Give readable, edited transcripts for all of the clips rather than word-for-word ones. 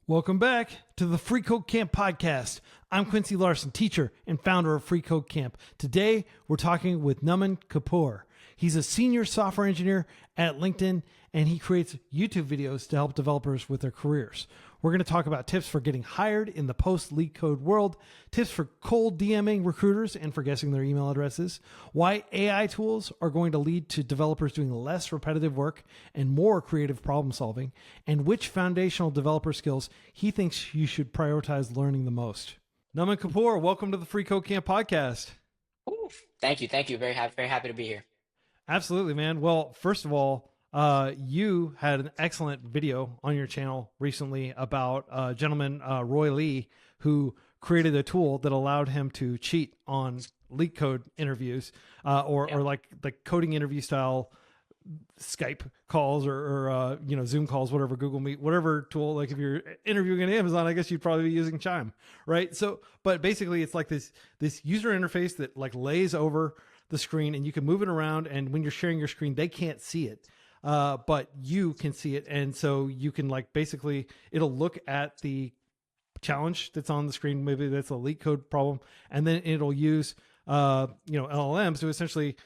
Welcome back to the Free Code Camp podcast. I'm Quincy Larson, teacher and founder of Free Code Camp. Today, we're talking with Namanh Kapur. He's a senior software engineer at LinkedIn, and he creates YouTube videos to help developers with their careers. We're going to talk about tips for getting hired in the post-Leetcode world, tips for cold DMing recruiters and for guessing their email addresses, why AI tools are going to lead to developers doing less repetitive work and more creative problem solving, and which foundational developer skills he thinks you should prioritize learning the most. Namanh Kapur, welcome to the Free Code Camp podcast. Ooh, thank you. Very happy to be here. Absolutely, man. Well, first of all, you had an excellent video on your channel recently about a gentleman, Roy Lee, who created a tool that allowed him to cheat on LeetCode interviews, or like the coding interview style Skype calls or Zoom calls, whatever, Google Meet, whatever tool. Like if you're interviewing on Amazon, I guess you'd probably be using Chime, right? So, but basically it's like this user interface that like lays over the screen and you can move it around. And when you're sharing your screen, they can't see it. But you can see it. And so you can like, basically it'll look at the challenge that's on the screen. Maybe that's a LeetCode problem. And then it'll use, LLMs to essentially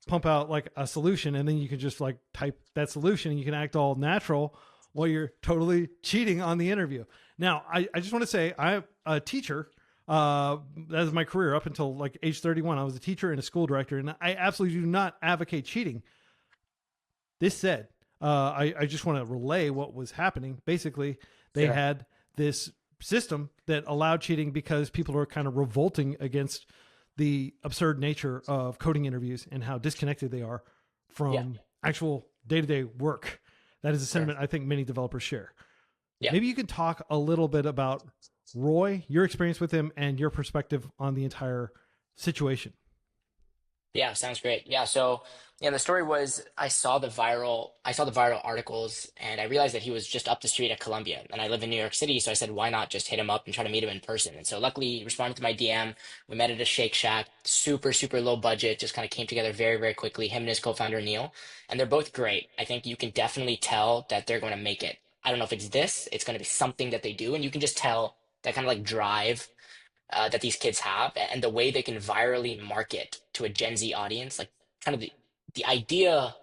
pump out like a solution. And then you can just like type that solution and you can act all natural while you're totally cheating on the interview. Now, I just want to say I'm a teacher. That was my career up until like age 31. I was a teacher and a school director, and I absolutely do not advocate cheating. This said, I just want to relay what was happening. Basically, they had this system that allowed cheating because people are kind of revolting against the absurd nature of coding interviews and how disconnected they are from actual day-to-day work. That is a sentiment I think many developers share. Yeah. Maybe you could talk a little bit about Roy, your experience with him, and your perspective on the entire situation. Yeah, sounds great. Yeah, so the story was I saw the viral articles and I realized that he was just up the street at Columbia and I live in New York City, so I said, why not just hit him up and try to meet him in person? And so luckily he responded to my DM. We met at a Shake Shack, super low budget, just kind of came together very quickly, him and his co-founder Neil, and they're both great. I think you can definitely tell that they're going to make it. I don't know if it's going to be something that they do, and you can just tell that kind of like drive that these kids have and the way they can virally market to a Gen Z audience. Like kind of the ideas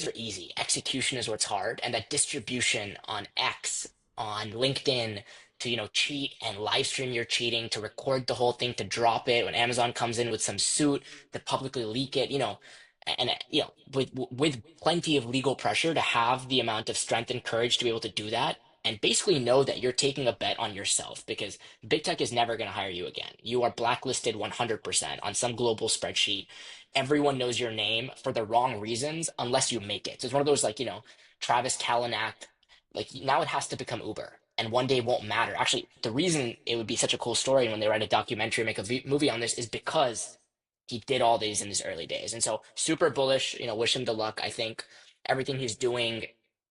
are easy. Execution is what's hard. And that distribution on X, on LinkedIn to, cheat and live stream your cheating, to record the whole thing, to drop it when Amazon comes in with some suit, to publicly leak it, and with plenty of legal pressure, to have the amount of strength and courage to be able to do that and basically know that you're taking a bet on yourself, because big tech is never going to hire you again. You are blacklisted 100% on some global spreadsheet. Everyone knows your name for the wrong reasons unless you make it. So it's one of those like, Travis Kalanick, like now it has to become Uber and one day it won't matter. Actually, the reason it would be such a cool story when they write a documentary, make a movie on this, is because he did all these in his early days. And so super bullish, wish him the luck. I think everything he's doing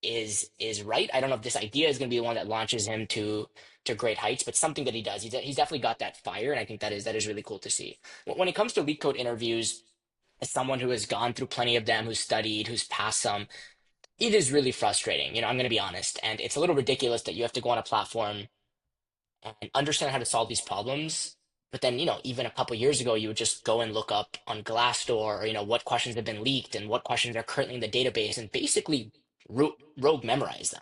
is right. I don't know if this idea is going to be the one that launches him to great heights, but something that he does, he's definitely got that fire, and I think that is really cool to see. When it comes to LeetCode interviews, as someone who has gone through plenty of them, who's studied, who's passed some, it is really frustrating. I'm going to be honest, and it's a little ridiculous that you have to go on a platform and understand how to solve these problems. But then, even a couple years ago, you would just go and look up on Glassdoor, or, what questions have been leaked and what questions are currently in the database, and basically rogue memorize them.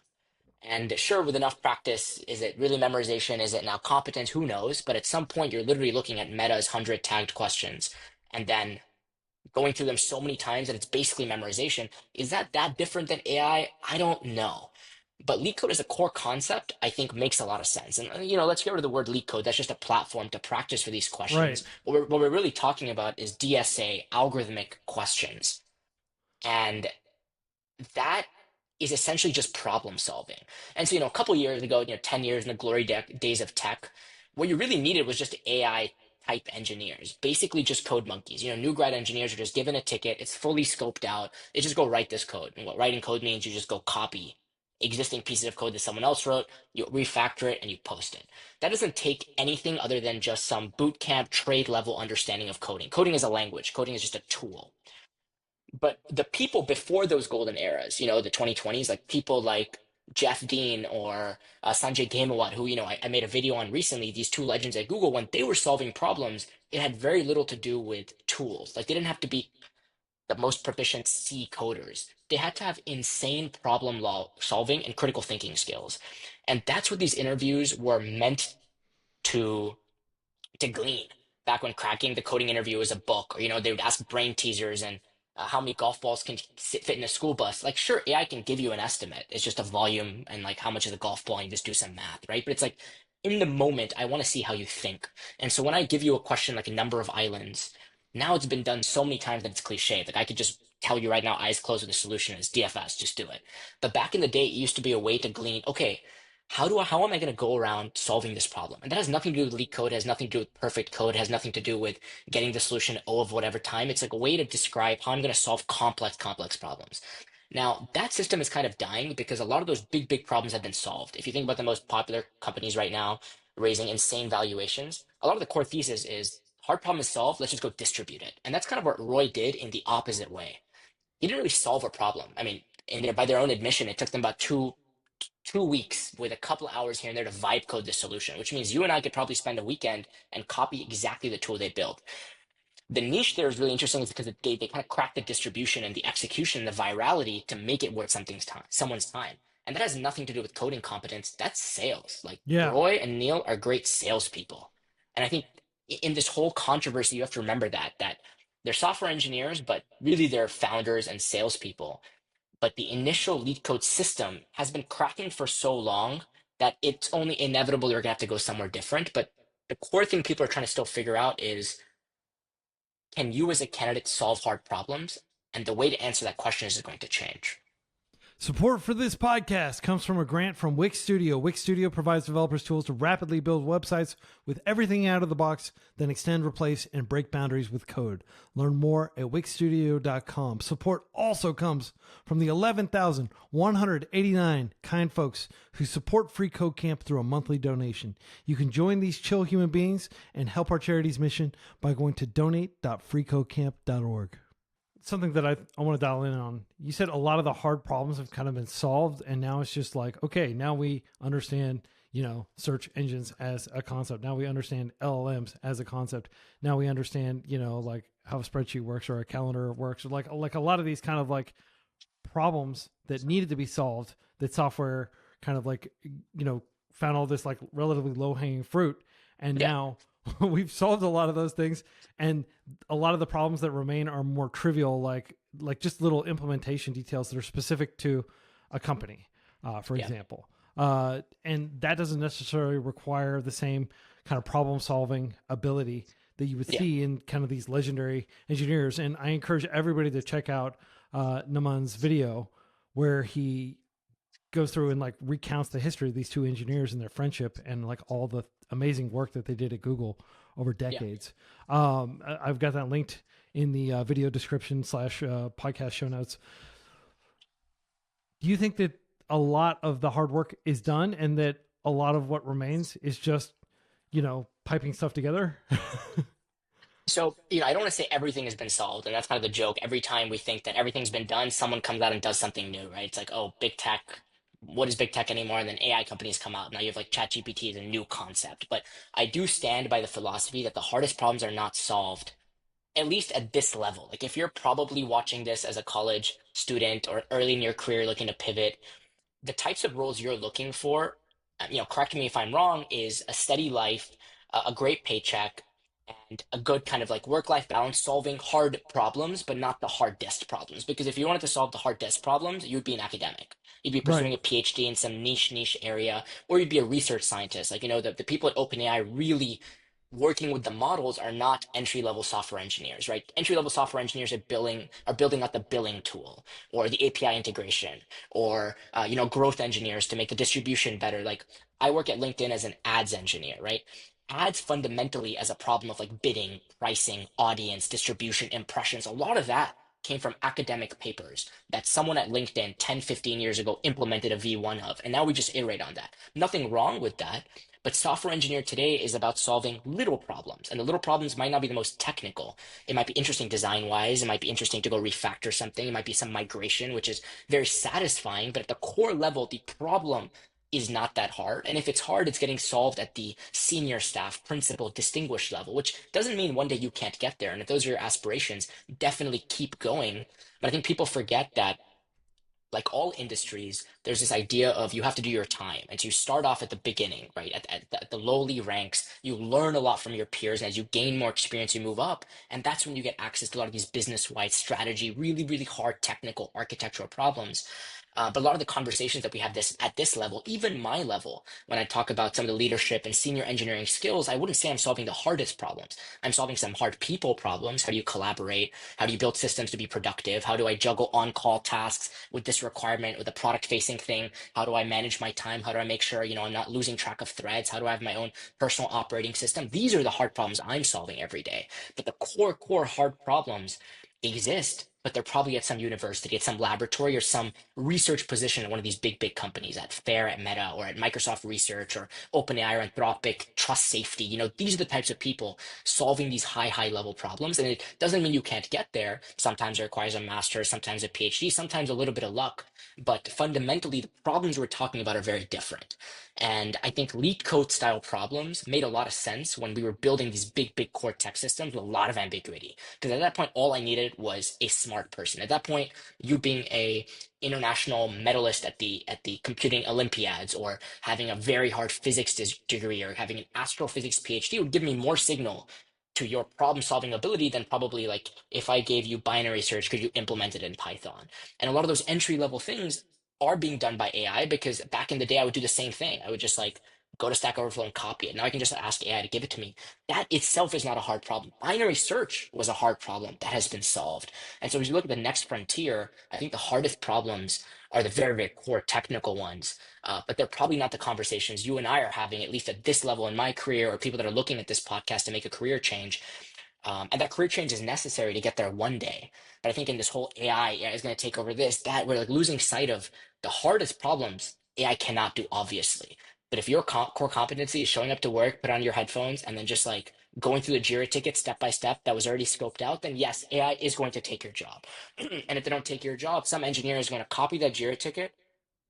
And sure, with enough practice, is it really memorization? Is it now competence? Who knows? But at some point, you're literally looking at Meta's 100 tagged questions and then going through them so many times that it's basically memorization. Is that different than AI? I don't know. But LeetCode as a core concept, I think, makes a lot of sense. And, let's get rid of the word LeetCode. That's just a platform to practice for these questions. Right. What we're really talking about is DSA, algorithmic questions. And that is essentially just problem solving. And so, a couple years ago, 10 years in the glory days of tech, what you really needed was just AI type engineers, basically just code monkeys. New grad engineers are just given a ticket. It's fully scoped out. They just go write this code. And what writing code means, you just go copy existing pieces of code that someone else wrote, you refactor it, and you post it. That doesn't take anything other than just some boot camp trade level understanding of coding. Coding is a language. Coding is just a tool. But the people before those golden eras, the 2020s, like people like Jeff Dean or Sanjay Gamawat, who, I made a video on recently, these two legends at Google, when they were solving problems, it had very little to do with tools. Like they didn't have to be the most proficient C coders. They had to have insane problem law solving and critical thinking skills. And that's what these interviews were meant to glean back when cracking the coding interview was a book, or they would ask brain teasers and how many golf balls can fit in a school bus. Like, sure, AI can give you an estimate. It's just a volume and like how much is a golf ball, and you just do some math, right? But it's like in the moment, I want to see how you think. And so when I give you a question like a number of islands, now it's been done so many times that it's cliche. Like I could just tell you right now, eyes closed, what the solution is DFS, just do it. But back in the day, it used to be a way to glean, okay, how am I going to go around solving this problem? And that has nothing to do with leak code, has nothing to do with perfect code, has nothing to do with getting the solution O of whatever time. It's like a way to describe how I'm going to solve complex problems. Now, that system is kind of dying because a lot of those big problems have been solved. If you think about the most popular companies right now raising insane valuations, a lot of the core thesis is hard problem is solved, let's just go distribute it. And that's kind of what Roy did in the opposite way. He didn't really solve a problem. I mean, by their own admission, it took them about 2 weeks with a couple of hours here and there to vibe code the solution, which means you and I could probably spend a weekend and copy exactly the tool they built. The niche there is really interesting because they kind of crack the distribution and the execution and the virality to make it worth someone's time. And that has nothing to do with coding competence. That's sales. Like Yeah. Roy and Neil are great salespeople. And I think in this whole controversy, you have to remember that they're software engineers, but really they're founders and salespeople. But the initial LeetCode system has been cracking for so long that it's only inevitable you're gonna have to go somewhere different. But the core thing people are trying to still figure out is, can you as a candidate solve hard problems? And the way to answer that question is going to change. Support for this podcast comes from a grant from Wix Studio. Wix Studio provides developers tools to rapidly build websites with everything out of the box, then extend, replace, and break boundaries with code. Learn more at wixstudio.com. Support also comes from the 11,189 kind folks who support Free Code Camp through a monthly donation. You can join these chill human beings and help our charity's mission by going to donate.freecodecamp.org. Something that I want to dial in on. You said a lot of the hard problems have kind of been solved, and now it's just like, okay, now we understand, search engines as a concept. Now we understand LLMs as a concept. Now we understand, like how a spreadsheet works or a calendar works, or like a lot of these kind of like problems that needed to be solved that software kind of like, found all this like relatively low hanging fruit. And Yeah. now we've solved a lot of those things, and a lot of the problems that remain are more trivial, like just little implementation details that are specific to a company, for example. And that doesn't necessarily require the same kind of problem solving ability that you would see in kind of these legendary engineers. And I encourage everybody to check out Naman's video where he goes through and like recounts the history of these two engineers and their friendship and like all the amazing work that they did at Google over decades. I've got that linked in the video description / podcast show notes. Do you think that a lot of the hard work is done and that a lot of what remains is just, piping stuff together? So, I don't want to say everything has been solved, and that's kind of the joke. Every time we think that everything's been done, someone comes out and does something new, right? It's like, oh, big tech, what is big tech anymore? And then AI companies come out. Now you have like ChatGPT is a new concept. But I do stand by the philosophy that the hardest problems are not solved, at least at this level. Like if you're probably watching this as a college student or early in your career looking to pivot, the types of roles you're looking for, correct me if I'm wrong, is a steady life, a great paycheck, and a good kind of like work-life balance, solving hard problems, but not the hardest problems. Because if you wanted to solve the hardest problems, you'd be an academic. You'd be Right. pursuing a PhD in some niche area, or you'd be a research scientist. Like, the people at OpenAI really working with the models are not entry-level software engineers, right? Entry-level software engineers are building out the billing tool or the API integration or growth engineers to make the distribution better. Like I work at LinkedIn as an ads engineer, right? Ads fundamentally as a problem of like bidding, pricing, audience, distribution, impressions. A lot of that came from academic papers that someone at LinkedIn 10, 15 years ago implemented a V1 of. And now we just iterate on that. Nothing wrong with that. But software engineer today is about solving little problems. And the little problems might not be the most technical. It might be interesting design wise. It might be interesting to go refactor something. It might be some migration, which is very satisfying. But at the core level, the problem is not that hard. And if it's hard, it's getting solved at the senior staff, principal, distinguished level, which doesn't mean one day you can't get there. And if those are your aspirations, definitely keep going. But I think people forget that, like all industries, there's this idea of you have to do your time. And so you start off at the beginning, right? At the lowly ranks, you learn a lot from your peers. And as you gain more experience, you move up. And that's when you get access to a lot of these business-wide strategy, really, really hard technical architectural problems. But a lot of the conversations that we have at this level, even my level, when I talk about some of the leadership and senior engineering skills, I wouldn't say I'm solving the hardest problems. I'm solving some hard people problems. How do you collaborate? How do you build systems to be productive? How do I juggle on-call tasks with this requirement, with a product-facing thing? How do I manage my time? How do I make sure, I'm not losing track of threads? How do I have my own personal operating system? These are the hard problems I'm solving every day. But the core hard problems exist, but they're probably at some university, at some laboratory, or some research position at one of these big companies, at Fair, at Meta, or at Microsoft Research, or OpenAI, or Anthropic, Trust Safety. These are the types of people solving these high level problems. And it doesn't mean you can't get there. Sometimes it requires a master's, sometimes a PhD, sometimes a little bit of luck. But fundamentally, the problems we're talking about are very different. And I think LeetCode style problems made a lot of sense when we were building these big core tech systems with a lot of ambiguity. Because at that point, all I needed was a smart person. At that point, you being a international medalist at the computing Olympiads, or having a very hard physics degree, or having an astrophysics PhD would give me more signal to your problem solving ability than probably like if I gave you binary search, could you implement it in Python? And a lot of those entry level things are being done by AI, because back in the day I would do the same thing. I would just like go to Stack Overflow and copy it. Now I can just ask AI to give it to me. That itself is not a hard problem. Binary search was a hard problem that has been solved. And so as you look at the next frontier, I think the hardest problems are the very core technical ones. But they're probably not the conversations you and I are having, at least at this level in my career, or people that are looking at this podcast to make a career change. And that career change is necessary to get there one day. But I think in this whole AI is going to take over this, that, we're like losing sight of the hardest problems AI cannot do, obviously. But if your core competency is showing up to work, put on your headphones, and then just like going through the Jira ticket step by step that was already scoped out, then yes, AI is going to take your job. And if they don't take your job, some engineer is going to copy that Jira ticket,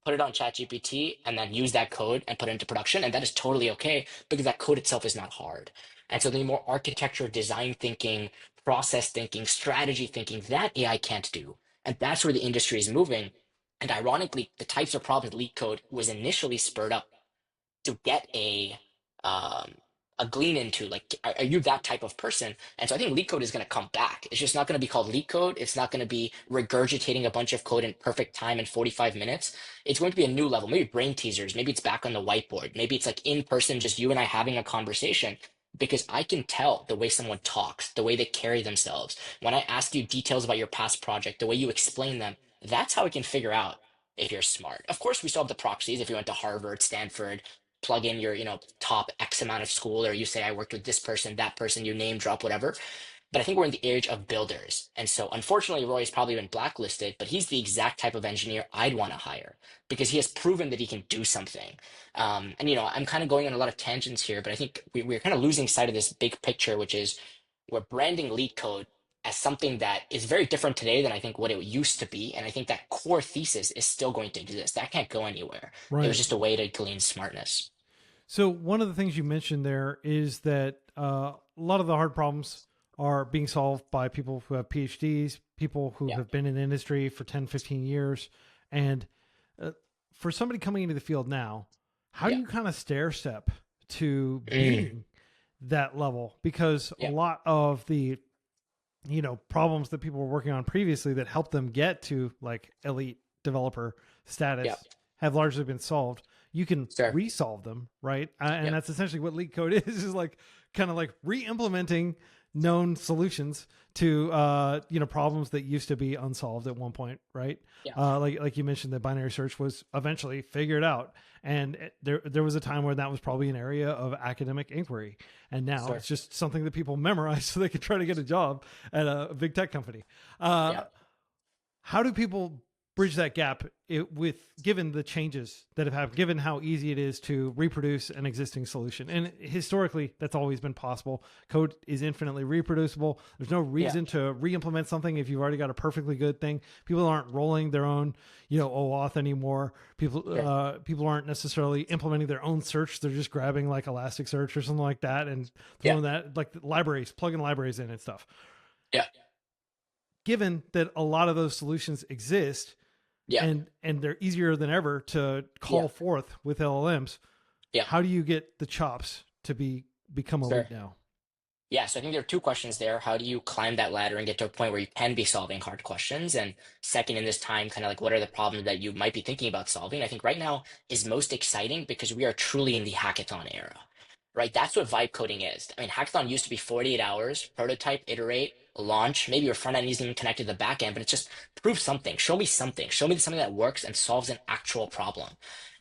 put it on ChatGPT, and then use that code and put it into production. And that is totally okay, because that code itself is not hard. And so the more architecture, design thinking, process thinking, strategy thinking, that AI can't do. And that's where the industry is moving. And ironically, the types of problems LeetCode was initially spurred up to get um, a glean into, like, are you that type of person? And so I think LeetCode is going to come back. It's just not going to be called LeetCode. It's not going to be regurgitating a bunch of code in perfect time in 45 minutes. It's going to be a new level, maybe brain teasers. Maybe it's back on the whiteboard. Maybe it's like in person, just you and I having a conversation. Because I can tell the way someone talks, the way they carry themselves. When I ask you details about your past project, the way you explain them, that's how I can figure out if you're smart. Of course, we still have the proxies. If you went to Harvard, Stanford, plug in your, top X amount of school, or you say, I worked with this person, that person, you name drop, whatever. But I think we're in the age of builders. And so unfortunately, Roy's probably been blacklisted, but he's the exact type of engineer I'd want to hire, because he has proven that he can do something. And, I'm kind of going on a lot of tangents here, but I think we're kind of losing sight of this big picture, which is we're branding LeetCode as something that is very different today than I think what it used to be. And I think that core thesis is still going to exist. That can't go anywhere. It was Right. just a way to glean smartness. So one of the things you mentioned there is that a lot of the hard problems are being solved by people who have PhDs, people who Yeah. have been in the industry for 10, 15 years. And for somebody coming into the field now, how do Yeah. you kind of stair step to Mm. being that level? Because a Yeah. lot of the problems that people were working on previously that helped them get to like elite developer status Yeah. have largely been solved. You can Sure. resolve them, right? And Yeah. that's essentially what LeetCode is like kind of like re-implementing known solutions to problems that used to be unsolved at one point, right? Yeah. Like you mentioned, that binary search was eventually figured out, and there was a time where that was probably an area of academic inquiry, and now Sure. it's just something that people memorize so they can try to get a job at a big tech company. Yeah. How do people bridge that gap with given the changes that have happened, given how easy it is to reproduce an existing solution. And historically, that's always been possible. Code is infinitely reproducible. There's no reason to re-implement something if you've already got a perfectly good thing. People aren't rolling their own, OAuth anymore. People aren't necessarily implementing their own search. They're just grabbing like Elasticsearch or something like that and throwing that, like libraries, plugging libraries in and stuff. Yeah. Given that a lot of those solutions exist, and they're easier than ever to call forth with LLMs. Yeah. How do you get the chops to become elite now? Yeah, so I think there are two questions there. How do you climb that ladder and get to a point where you can be solving hard questions? And second, in this time, kind of like what are the problems that you might be thinking about solving? I think right now is most exciting because we are truly in the hackathon era, right? That's what vibe coding is. I mean, hackathon used to be 48 hours, prototype, iterate, launch. Maybe your front end isn't even connected to the back end, but it's just prove something. Show me something. Show me something that works and solves an actual problem.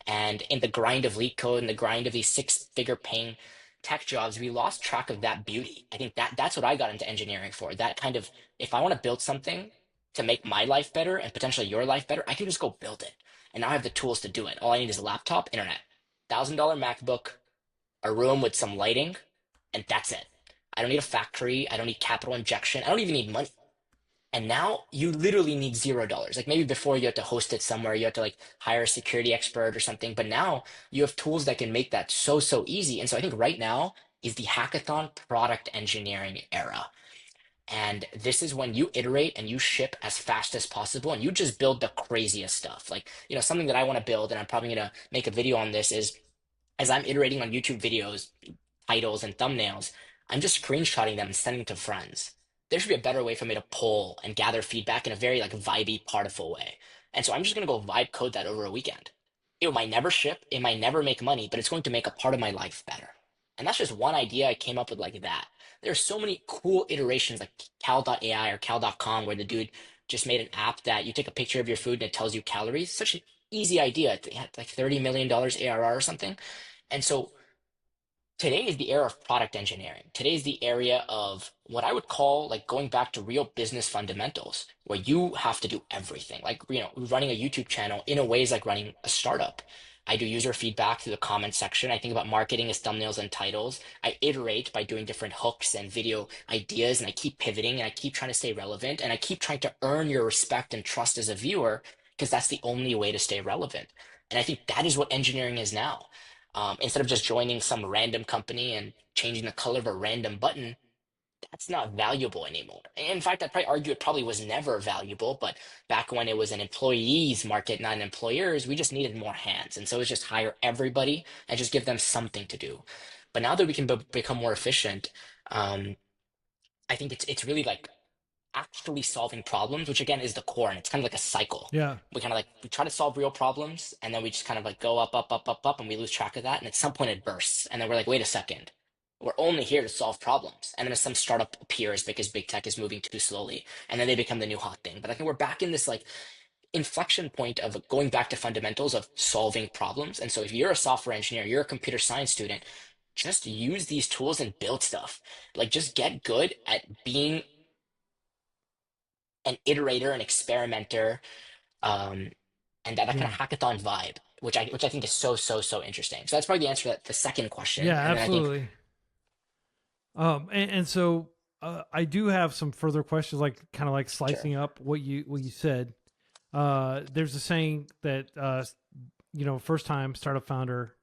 And in the grind of LeetCode and the grind of these six-figure paying tech jobs, we lost track of that beauty. I think that's what I got into engineering for. That kind of, if I want to build something to make my life better and potentially your life better, I can just go build it. And now I have the tools to do it. All I need is a laptop, internet, $1,000 MacBook, a room with some lighting, and that's it. I don't need a factory. I don't need capital injection. I don't even need money. And now you literally need $0. Like maybe before you had to host it somewhere, you had to like hire a security expert or something. But now you have tools that can make that so easy. And so I think right now is the hackathon product engineering era. And this is when you iterate and you ship as fast as possible and you just build the craziest stuff. Like, something that I want to build, and I'm probably going to make a video on this, is as I'm iterating on YouTube videos, titles and thumbnails, I'm just screenshotting them and sending to friends. There should be a better way for me to poll and gather feedback in a very like vibey, partiful way. And so I'm just going to go vibe code that over a weekend. It might never ship, it might never make money, but it's going to make a part of my life better. And that's just one idea I came up with like that. There's so many cool iterations like cal.ai or cal.com where the dude just made an app that you take a picture of your food and it tells you calories. Such an easy idea. It had like $30 million ARR or something. And so today is the era of product engineering. Today is the area of what I would call like going back to real business fundamentals, where you have to do everything. Like, running a YouTube channel in a way is like running a startup. I do user feedback through the comment section. I think about marketing as thumbnails and titles. I iterate by doing different hooks and video ideas, and I keep pivoting and I keep trying to stay relevant, and I keep trying to earn your respect and trust as a viewer, because that's the only way to stay relevant. And I think that is what engineering is now. Instead of just joining some random company and changing the color of a random button, that's not valuable anymore. In fact, I'd probably argue it probably was never valuable, but back when it was an employees market, not an employers, we just needed more hands. And so it's just hire everybody and just give them something to do. But now that we can become more efficient, I think it's really like actually solving problems, which again is the core, and it's kind of like a cycle. Yeah. We try to solve real problems, and then we just kind of like go up, and we lose track of that. And at some point it bursts, and then we're like, wait a second, we're only here to solve problems. And then some startup appears because big tech is moving too slowly, and then they become the new hot thing. But I think we're back in this like inflection point of going back to fundamentals of solving problems. And so if you're a software engineer, you're a computer science student, just use these tools and build stuff. Like just get good at being an iterator, an experimenter, and that kind of hackathon vibe, which I think is so interesting. So that's probably the answer to the second question. Yeah, and absolutely. And so I do have some further questions, like kind of like slicing up what you said. There's a saying that first time startup founder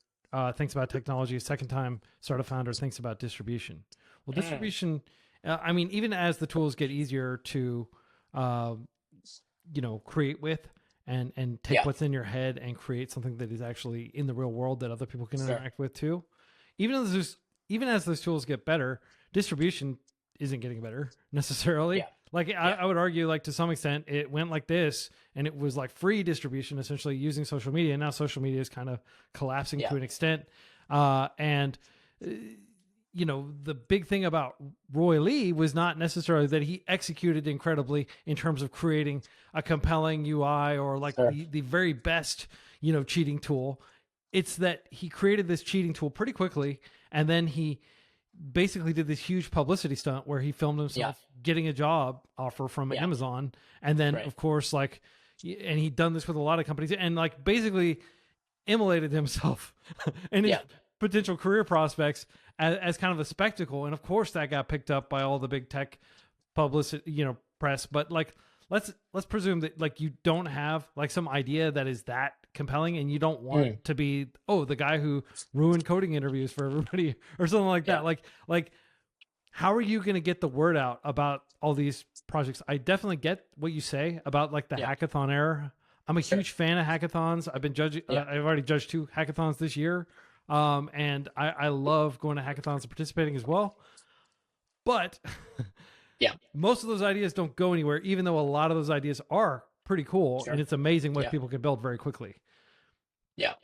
thinks about technology, second time startup founder thinks about distribution. Well, distribution, I mean, even as the tools get easier to create with and take what's in your head and create something that is actually in the real world that other people can interact with too. Even as those tools get better, distribution isn't getting better necessarily. I would argue, like, to some extent it went like this, and it was like free distribution, essentially using social media. And now social media is kind of collapsing to an extent. The big thing about Roy Lee was not necessarily that he executed incredibly in terms of creating a compelling UI or like the very best, cheating tool. It's that he created this cheating tool pretty quickly, and then he basically did this huge publicity stunt where he filmed himself getting a job offer from Amazon. And then of course, like, and he'd done this with a lot of companies, and like basically immolated himself and his Yeah. potential career prospects as kind of a spectacle. And of course, that got picked up by all the big tech publicity, press. But like, let's presume that like you don't have like some idea that is that compelling, and you don't want to be the guy who ruined coding interviews for everybody or something like that. Like how are you going to get the word out about all these projects? I definitely get what you say about like the hackathon era. I'm a huge fan of hackathons. I've been judging. I've already judged 2 hackathons this year, and I love going to hackathons and participating as well. But most of those ideas don't go anywhere, even though a lot of those ideas are pretty cool, and it's amazing what people can build very quickly. Yeah.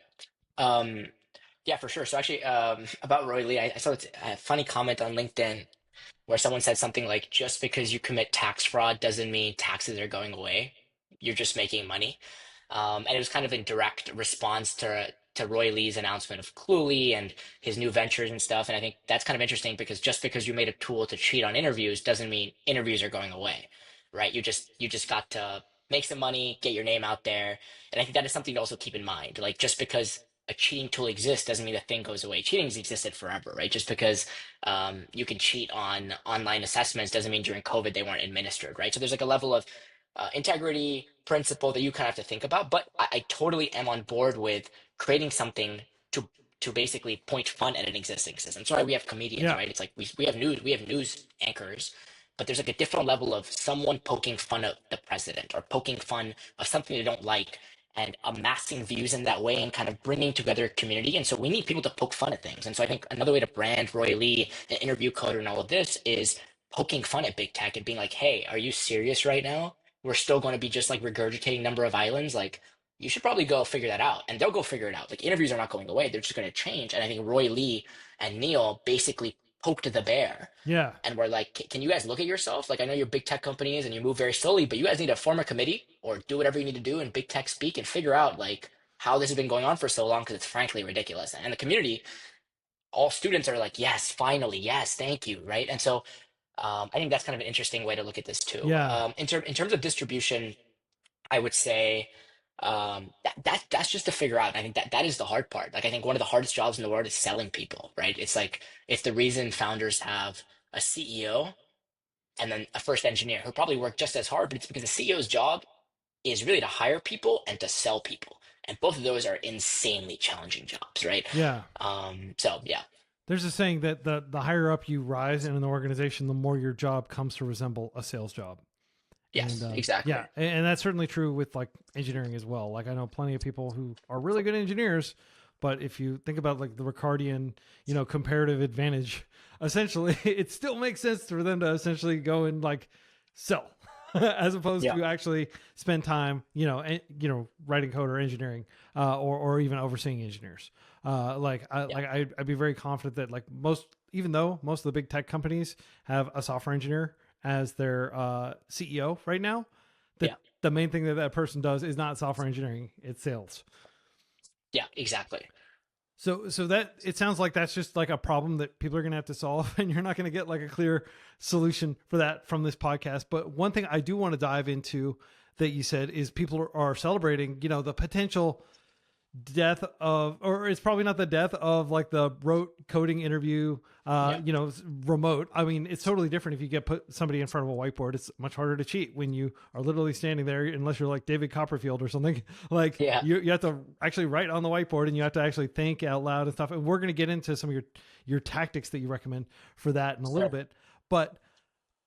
Yeah, for sure. So actually, about Roy Lee, I saw a funny comment on LinkedIn where someone said something like, just because you commit tax fraud doesn't mean taxes are going away. You're just making money. And it was kind of in direct response to Roy Lee's announcement of Cluely and his new ventures and stuff. And I think that's kind of interesting because just because you made a tool to cheat on interviews doesn't mean interviews are going away, right? You just got to make some money, get your name out there. And I think that is something to also keep in mind. Like just because a cheating tool exists doesn't mean the thing goes away. Cheating's existed forever, right? Just because you can cheat on online assessments doesn't mean during COVID they weren't administered, right? So there's like a level of integrity principle that you kind of have to think about. But I totally am on board with creating something to basically point fun at an existing system. That's why we have comedians, right? It's like we have news anchors, but there's like a different level of someone poking fun at the president or poking fun of something they don't like and amassing views in that way and kind of bringing together a community. And so we need people to poke fun at things. And so I think another way to brand Roy Lee and Interview Coder and all of this is poking fun at big tech and being like, hey, are you serious right now? We're still going to be just like regurgitating number of islands. Like, you should probably go figure that out. And they'll go figure it out. Like, interviews are not going away. They're just going to change. And I think Roy Lee and Neil basically poked the bear. Yeah. And we're like, can you guys look at yourself? Like, I know you're big tech companies and you move very slowly, but you guys need to form a committee or do whatever you need to do in big tech speak and figure out like how this has been going on for so long because it's frankly ridiculous. And the community, all students are like, yes, finally, yes, thank you, right? And so I think that's kind of an interesting way to look at this too. Yeah. In terms of distribution, I would say that's just to figure out. And I think that is the hard part. Like I think one of the hardest jobs in the world is selling people, right? It's like it's the reason founders have a CEO and then a first engineer who probably work just as hard, but it's because the CEO's job is really to hire people and to sell people. And both of those are insanely challenging jobs, right? Yeah. So yeah. There's a saying that the higher up you rise in an organization, the more your job comes to resemble a sales job. Yes, and, exactly. Yeah, and that's certainly true with like engineering as well. Like I know plenty of people who are really good engineers, but if you think about like the Ricardian, comparative advantage, essentially, it still makes sense for them to essentially go and like sell, as opposed to actually spend time, writing code or engineering, or even overseeing engineers. I'd be very confident that like even though most of the big tech companies have a software engineer as their CEO right now, the main thing that person does is not software engineering, it's sales. Yeah, exactly. So that it sounds like that's just like a problem that people are going to have to solve, and you're not going to get like a clear solution for that from this podcast. But one thing I do want to dive into that you said is people are celebrating, the potential death of, or it's probably not the death of like the rote coding interview, remote. I mean, it's totally different if you put somebody in front of a whiteboard. It's much harder to cheat when you are literally standing there, unless you're like David Copperfield or something. Like you have to actually write on the whiteboard and you have to actually think out loud and stuff. And we're going to get into some of your tactics that you recommend for that in a little bit. But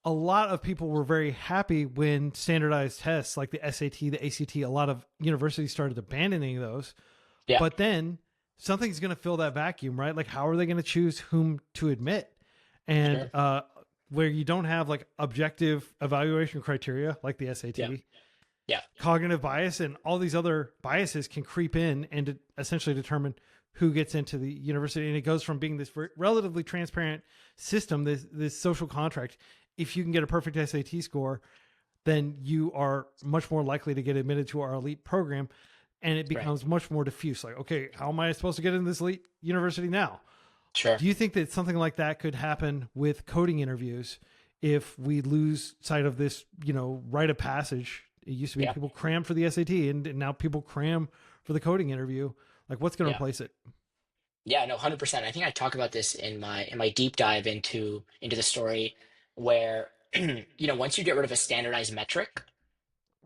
a lot of people were very happy when standardized tests like the SAT, the ACT, a lot of universities started abandoning those. Yeah. But then something's going to fill that vacuum, right? Like, how are they going to choose whom to admit? And where you don't have like objective evaluation criteria like the SAT, cognitive bias and all these other biases can creep in and essentially determine who gets into the university. And it goes from being this relatively transparent system, this social contract. If you can get a perfect SAT score, then you are much more likely to get admitted to our elite program. And it becomes much more diffuse. Like, okay, how am I supposed to get into this elite university now? Sure. Do you think that something like that could happen with coding interviews if we lose sight of this, rite of passage It used to be Yeah. people crammed for the SAT, and now people cram for the coding interview. Like, what's going to Yeah. replace it? Yeah, no, 100%. I think I talk about this in my deep dive into the story where once you get rid of a standardized metric,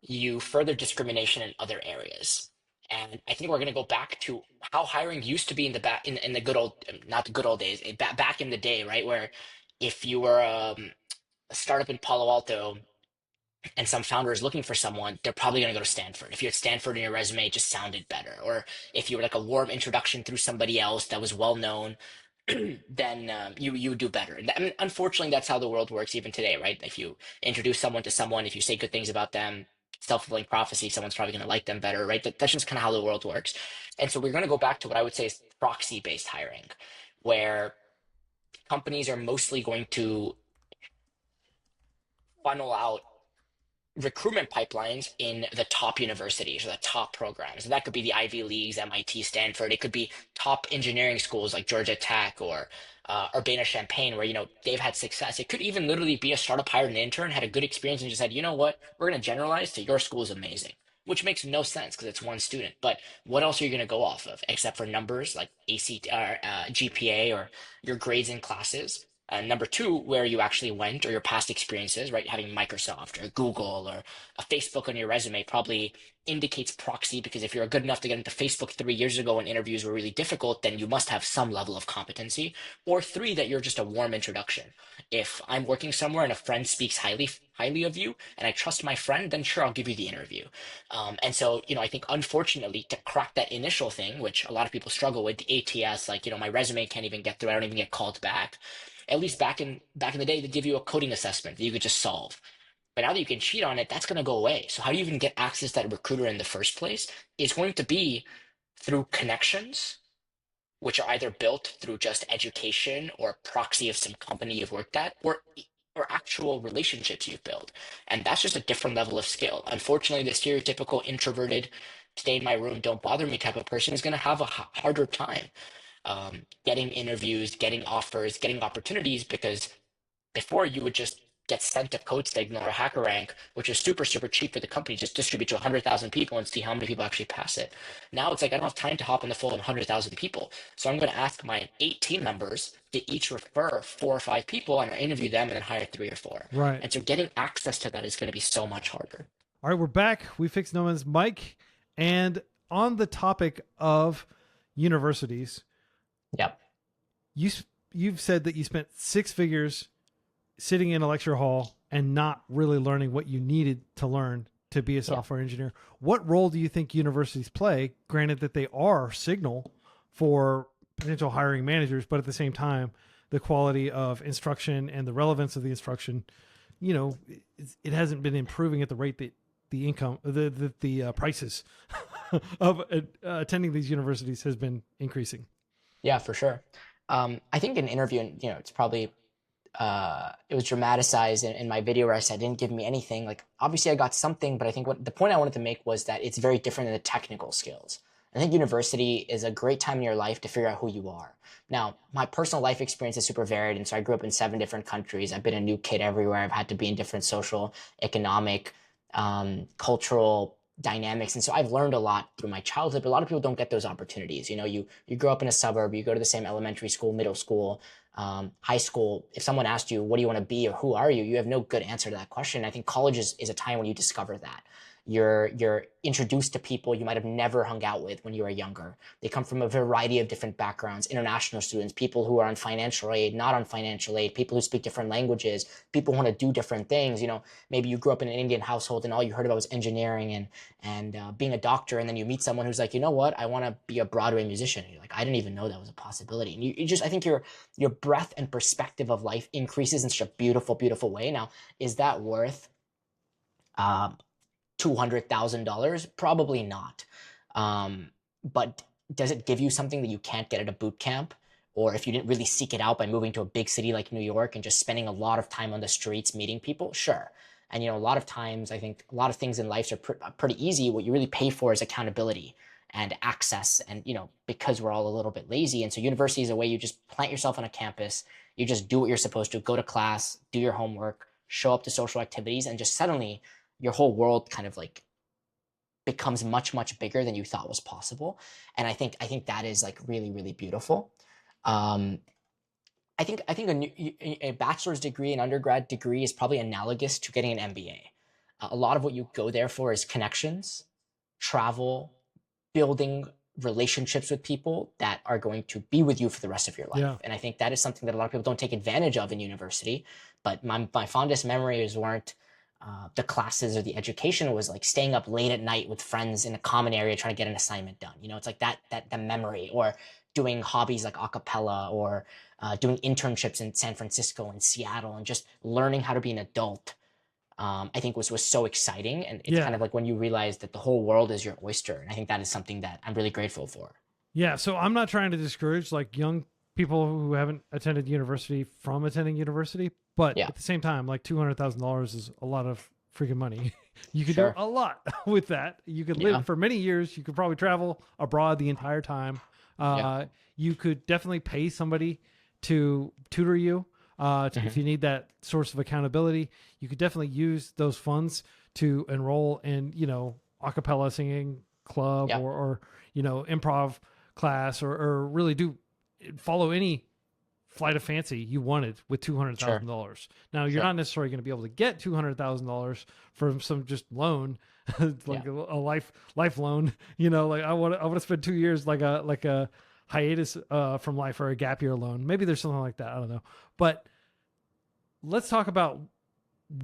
you further discrimination in other areas. And I think we're going to go back to how hiring used to be in the back in the good old, not the good old days, back in the day, right? Where if you were a startup in Palo Alto and some founder is looking for someone, they're probably going to go to Stanford. If you had Stanford in your resume, it just sounded better. Or if you were like a warm introduction through somebody else that was well known, then you would do better. I mean, unfortunately, that's how the world works even today, right? If you introduce someone to someone, if you say good things about them, self-fulfilling prophecy, someone's probably going to like them better, right? That's just kind of how the world works. And so we're going to go back to what I would say is proxy-based hiring, where companies are mostly going to funnel out recruitment pipelines in the top universities or the top programs. And that could be the Ivy Leagues, MIT, Stanford. It could be top engineering schools like Georgia Tech or Urbana-Champaign, where they've had success. It could even literally be a startup hired an intern, had a good experience, and just said, you know what, we're going to generalize to your school is amazing. Which makes no sense because it's one student. But what else are you going to go off of except for numbers like ACT or GPA or your grades in classes? Number two, where you actually went or your past experiences, right? Having Microsoft or Google or a Facebook on your resume probably indicates proxy because if you're good enough to get into Facebook 3 years ago when interviews were really difficult, then you must have some level of competency. Or three, that you're just a warm introduction. If I'm working somewhere and a friend speaks highly of you and I trust my friend, then sure, I'll give you the interview. And so, I think unfortunately to crack that initial thing, which a lot of people struggle with, the ATS, like, my resume can't even get through, I don't even get called back. At least back in the day, they give you a coding assessment that you could just solve. But now that you can cheat on it, that's going to go away. So how do you even get access to that recruiter in the first place? Is going to be through connections, which are either built through just education or proxy of some company you've worked at, or actual relationships you've built. And that's just a different level of skill. Unfortunately, the stereotypical introverted, stay in my room, don't bother me type of person is going to have a harder time getting interviews, getting offers, getting opportunities, because before you would just get sent a code signal or a hacker rank, which is super, super cheap for the company, just distribute to 100,000 people and see how many people actually pass it. Now it's like I don't have time to hop on the phone with 100,000 people. So I'm going to ask my 8 team members to each refer 4 or 5 people and I interview them and then hire 3 or 4. Right. And so getting access to that is going to be so much harder. All right, we're back. We fixed Namann's mic. And on the topic of universities, Yep. You've said that you spent 6 figures sitting in a lecture hall and not really learning what you needed to learn to be a software engineer. What role do you think universities play? Granted that they are signal for potential hiring managers, but at the same time, the quality of instruction and the relevance of the instruction, it hasn't been improving at the rate that the prices of attending these universities has been increasing. Yeah, for sure. I think in interview, it's probably it was dramatized in my video where I said didn't give me anything. Like obviously I got something, but I think what the point I wanted to make was that it's very different than the technical skills. I think university is a great time in your life to figure out who you are. Now, my personal life experience is super varied, and so I grew up in 7 different countries. I've been a new kid everywhere. I've had to be in different social, economic, cultural dynamics, and so I've learned a lot through my childhood. But a lot of people don't get those opportunities. You grow up in a suburb, you go to the same elementary school, middle school, high school. If someone asked you, what do you want to be or who are you? You have no good answer to that question. I think college is a time when you discover that. You're introduced to people you might have never hung out with when you were younger. They come from a variety of different backgrounds, international students, people who are on financial aid, not on financial aid, people who speak different languages, people who want to do different things. Maybe you grew up in an Indian household and all you heard about was engineering and being a doctor, and then you meet someone who's like, you know what, I want to be a Broadway musician. And you're like, I didn't even know that was a possibility. And you just, I think your breadth and perspective of life increases in such a beautiful, beautiful way. Now, is that worth $200,000? Probably not. But does it give you something that you can't get at a boot camp? Or if you didn't really seek it out by moving to a big city like New York and just spending a lot of time on the streets meeting people? Sure. And, a lot of times I think a lot of things in life are pretty easy. What you really pay for is accountability and access. And, because we're all a little bit lazy. And so university is a way you just plant yourself on a campus. You just do what you're supposed to, go to class, do your homework, show up to social activities, and just suddenly your whole world kind of like becomes much, much bigger than you thought was possible. And I think that is like really, really beautiful. Um, I think a bachelor's degree, an undergrad degree is probably analogous to getting an MBA. A lot of what you go there for is connections, travel, building relationships with people that are going to be with you for the rest of your life. Yeah. And I think that is something that a lot of people don't take advantage of in university. But my fondest memories weren't the classes or the education. It was like staying up late at night with friends in a common area trying to get an assignment done. It's like that the memory, or doing hobbies like a cappella, or doing internships in San Francisco and Seattle, and just learning how to be an adult. I think was so exciting, and it's kind Yeah. of like when you realize that the whole world is your oyster. And I think that is something that I'm really grateful for. Yeah. So I'm not trying to discourage like young people who haven't attended university from attending university, but Yeah, at the same time, like $200,000 is a lot of freaking money. You could do sure. a lot with that. You could Yeah, live for many years. You could probably travel abroad the entire time. yeah, You could definitely pay somebody to tutor you. If hmm, you need that source of accountability, you could definitely use those funds to enroll in, a cappella singing club, yeah, or improv class, or really do follow any flight of fancy you wanted with sure, $200,000. Now you're sure. not necessarily going to be able to get $200,000 from some just loan, Yeah, like a life loan. Like I want to spend 2 years like a hiatus from life, or a gap year loan. Maybe there's something like that. I don't know, but let's talk about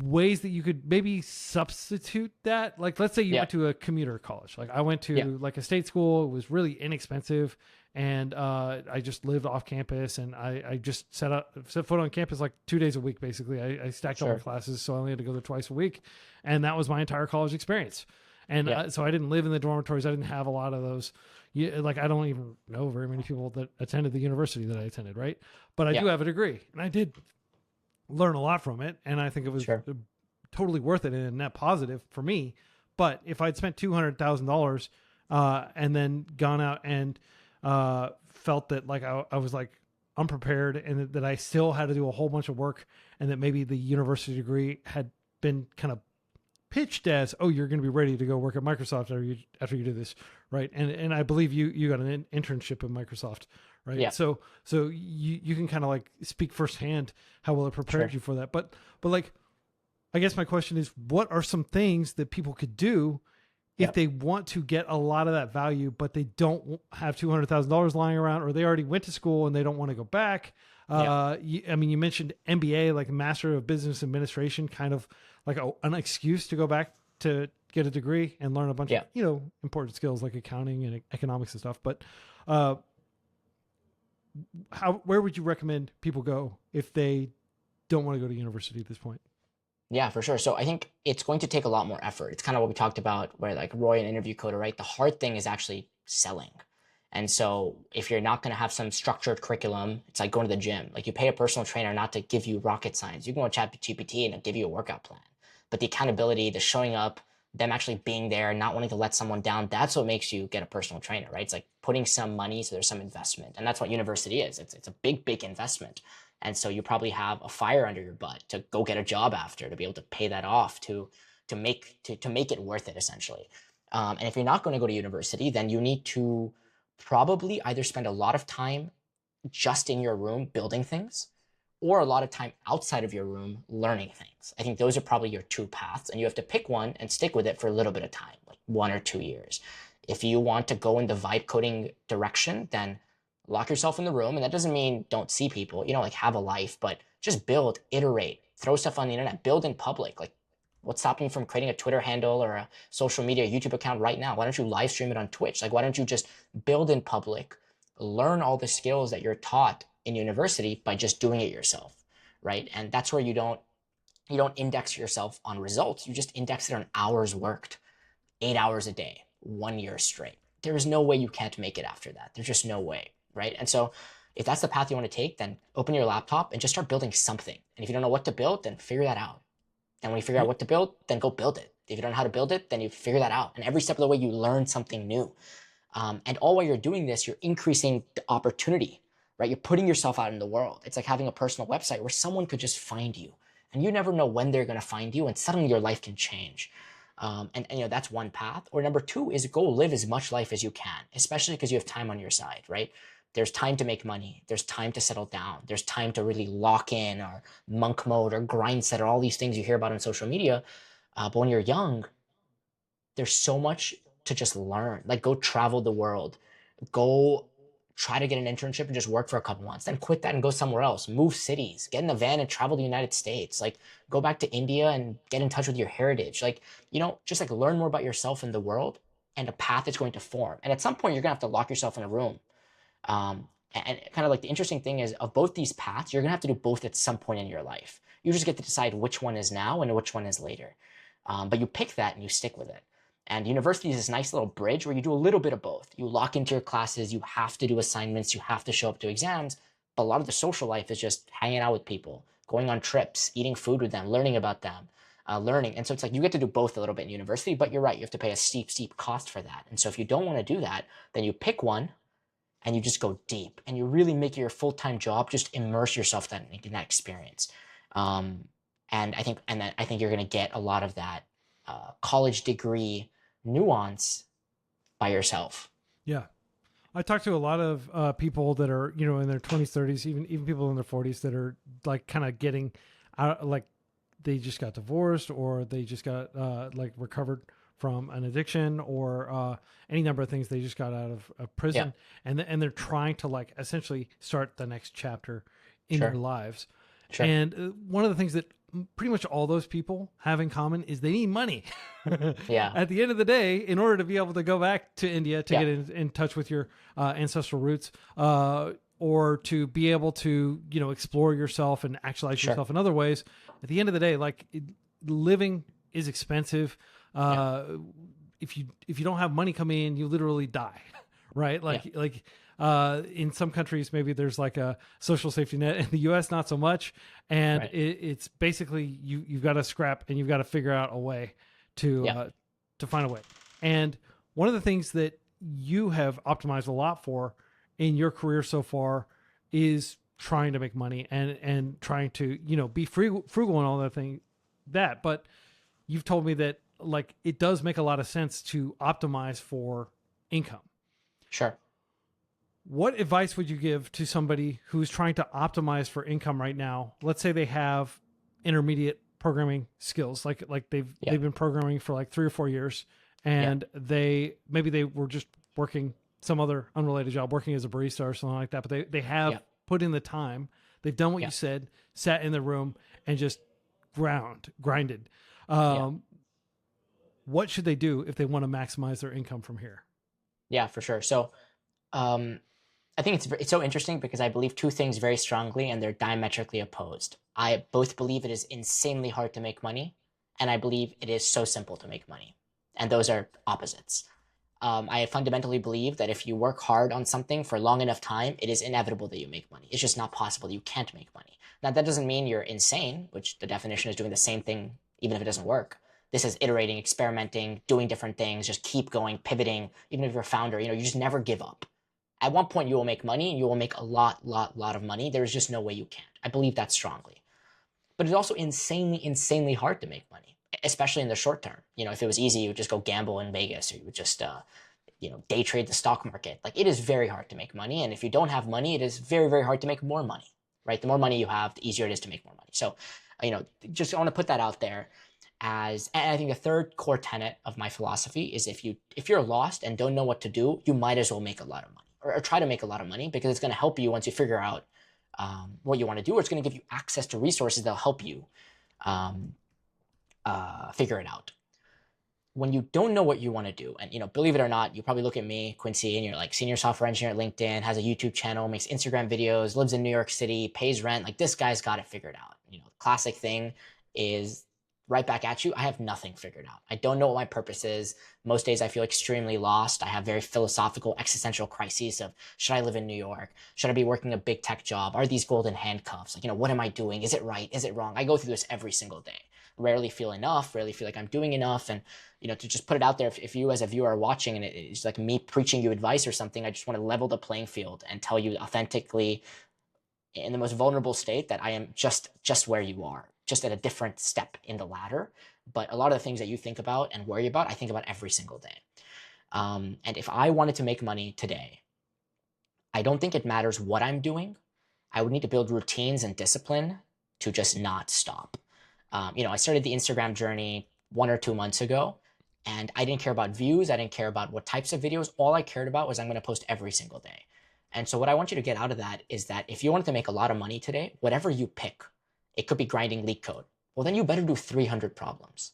ways that you could maybe substitute that. Like, let's say you yeah, went to a commuter college. Like I went yeah, to like a state school. It was really inexpensive, and I just lived off campus, and I just set foot on campus like 2 days a week. Basically, I stacked all my sure. classes, so I only had to go there twice a week, and that was my entire college experience. And Yeah, so I didn't live in the dormitories. I didn't have a lot of those. Like I don't even know very many people that attended the university that I attended, right? But I yeah, do have a degree, and I did learn a lot from it, and I think it was sure. totally worth it and a net positive for me. But if I'd spent $200,000 and then gone out and felt that like I was like unprepared, and that I still had to do a whole bunch of work, and that maybe the university degree had been kind of pitched as, oh, you're going to be ready to go work at Microsoft after you do this, right? And I believe you got an internship at Microsoft, right? Yeah, So you can kind of like speak firsthand how well it prepared sure. you for that. But like, I guess my question is, what are some things that people could do if Yeah, they want to get a lot of that value, but they don't have $200,000 lying around, or they already went to school and they don't want to go back? yeah, I mean, you mentioned MBA, like Master of Business Administration, kind of like an excuse to go back to get a degree and learn a bunch of yeah. important skills like accounting and economics and stuff. But uh, where would you recommend people go if they don't want to go to university at this point? Yeah, for sure. So I think it's going to take a lot more effort. It's kind of what we talked about where like Roy and Interview Coder, right? The hard thing is actually selling. And so if you're not going to have some structured curriculum, it's like going to the gym. Like you pay a personal trainer not to give you rocket science. You can go on ChatGPT and it'll give you a workout plan. But the accountability, the showing up, them actually being there, not wanting to let someone down, that's what makes you get a personal trainer, right? It's like putting some money, so there's some investment. And that's what university is. It's a big, big investment. And so you probably have a fire under your butt to go get a job after, to be able to pay that off, to make it worth it essentially. And if you're not going to go to university, then you need to probably either spend a lot of time just in your room building things, or a lot of time outside of your room learning things. I think those are probably your two paths, and you have to pick one and stick with it for a little bit of time, like 1 or 2 years. If you want to go in the vibe coding direction, then lock yourself in the room. And that doesn't mean don't see people, like have a life, but just build, iterate, throw stuff on the internet, build in public. Like, what's stopping you from creating a Twitter handle or a social media YouTube account right now? Why don't you live stream it on Twitch? Like, why don't you just build in public, learn all the skills that you're taught in university by just doing it yourself, right? And that's where you don't index yourself on results. You just index it on hours worked, 8 hours a day, 1 year straight. There is no way you can't make it after that. There's just no way, right? And so if that's the path you want to take, then open your laptop and just start building something. And if you don't know what to build, then figure that out. And when you figure out what to build, then go build it. If you don't know how to build it, then you figure that out. And every step of the way, you learn something new. And all while you're doing this, you're increasing the opportunity, right? You're putting yourself out in the world. It's like having a personal website where someone could just find you and you never know when they're going to find you, and suddenly your life can change. And that's one path. Or number two is go live as much life as you can, especially because you have time on your side, right? There's time to make money. There's time to settle down. There's time to really lock in, or monk mode, or grind set, or all these things you hear about on social media. But when you're young, there's so much to just learn. Like, go travel the world, go try to get an internship and just work for a couple months, then quit that and go somewhere else, move cities, get in a van and travel the United States, like go back to India and get in touch with your heritage. Like, just like learn more about yourself and the world, and a path is going to form. And at some point you're gonna have to lock yourself in a room. And kind of like the interesting thing is, of both these paths, you're gonna have to do both at some point in your life. You just get to decide which one is now and which one is later. But you pick that and you stick with it. And university is this nice little bridge where you do a little bit of both. You lock into your classes, you have to do assignments, you have to show up to exams, but a lot of the social life is just hanging out with people, going on trips, eating food with them, learning about them, learning. And so it's like you get to do both a little bit in university, but you're right, you have to pay a steep, steep cost for that. And so if you don't want to do that, then you pick one and you just go deep and you really make it your full-time job. Just immerse yourself in that experience. And I think you're going to get a lot of that college degree nuance by yourself. Yeah. I talk to a lot of people that are, in their 20s, 30s, even people in their 40s that are like kind of getting out, like they just got divorced, or they just got like recovered from an addiction, or any number of things. They just got out of prison, and they're trying to like essentially start the next chapter in their lives. Sure. And one of the things that pretty much all those people have in common is they need money. Yeah. At the end of the day, in order to be able to go back to India to get in touch with your ancestral roots, or to be able to, explore yourself and actualize yourself in other ways. At the end of the day, like living is expensive. If you don't have money coming in, you literally die, right? In some countries, maybe there's like a social safety net. In the U.S., not so much. And it's basically you've got to scrap, and you've got to figure out a way to find a way. And one of the things that you have optimized a lot for in your career so far is trying to make money and trying to, be frugal and all that. But you've told me that like it does make a lot of sense to optimize for income. Sure. What advice would you give to somebody who's trying to optimize for income right now? Let's say they have intermediate programming skills, like they've been programming for like 3 or 4 years, and they were just working some other unrelated job, working as a barista or something like that, but they have put in the time. They've done what you said, sat in the room and just grinded. What should they do if they want to maximize their income from here? Yeah, for sure. So, I think it's so interesting because I believe two things very strongly, and they're diametrically opposed. I both believe it is insanely hard to make money, and I believe it is so simple to make money. And those are opposites. I fundamentally believe that if you work hard on something for long enough time, it is inevitable that you make money. It's just not possible. You can't make money. Now, that doesn't mean you're insane, which the definition is doing the same thing even if it doesn't work. This is iterating, experimenting, doing different things, just keep going, pivoting. Even if you're a founder, you just never give up. At one point, you will make money, and you will make a lot of money. There is just no way you can't. I believe that strongly. But it's also insanely hard to make money, especially in the short term. If it was easy, you would just go gamble in Vegas, or you would just, day trade the stock market. Like, it is very hard to make money. And if you don't have money, it is very, very hard to make more money, right? The more money you have, the easier it is to make more money. So, just I want to put that out there. And I think the third core tenet of my philosophy is if you're lost and don't know what to do, you might as well make a lot of money, or try to make a lot of money, because it's going to help you once you figure out what you want to do, or it's going to give you access to resources that'll help you figure it out. When you don't know what you want to do, and believe it or not, you probably look at me, Quincy, and you're like senior software engineer at LinkedIn, has a YouTube channel, makes Instagram videos, lives in New York City, pays rent. Like, this guy's got it figured out. The classic thing is right back at you. I have nothing figured out. I don't know what my purpose is. Most days I feel extremely lost. I have very philosophical, existential crises of, should I live in New York? Should I be working a big tech job? Are these golden handcuffs? Like, what am I doing? Is it right? Is it wrong? I go through this every single day. Rarely feel enough, rarely feel like I'm doing enough. And, to just put it out there, if you as a viewer are watching and it's like me preaching you advice or something, I just want to level the playing field and tell you authentically, in the most vulnerable state, that I am just where you are. just at a different step in the ladder. But a lot of the things that you think about and worry about, I think about every single day. And if I wanted to make money today, I don't think it matters what I'm doing. I would need to build routines and discipline to just not stop. I started the Instagram journey 1 or 2 months ago, and I didn't care about views. I didn't care about what types of videos. All I cared about was I'm going to post every single day. And so what I want you to get out of that is that if you wanted to make a lot of money today, whatever you pick, it could be grinding LeetCode. Well, then you better do 300 problems,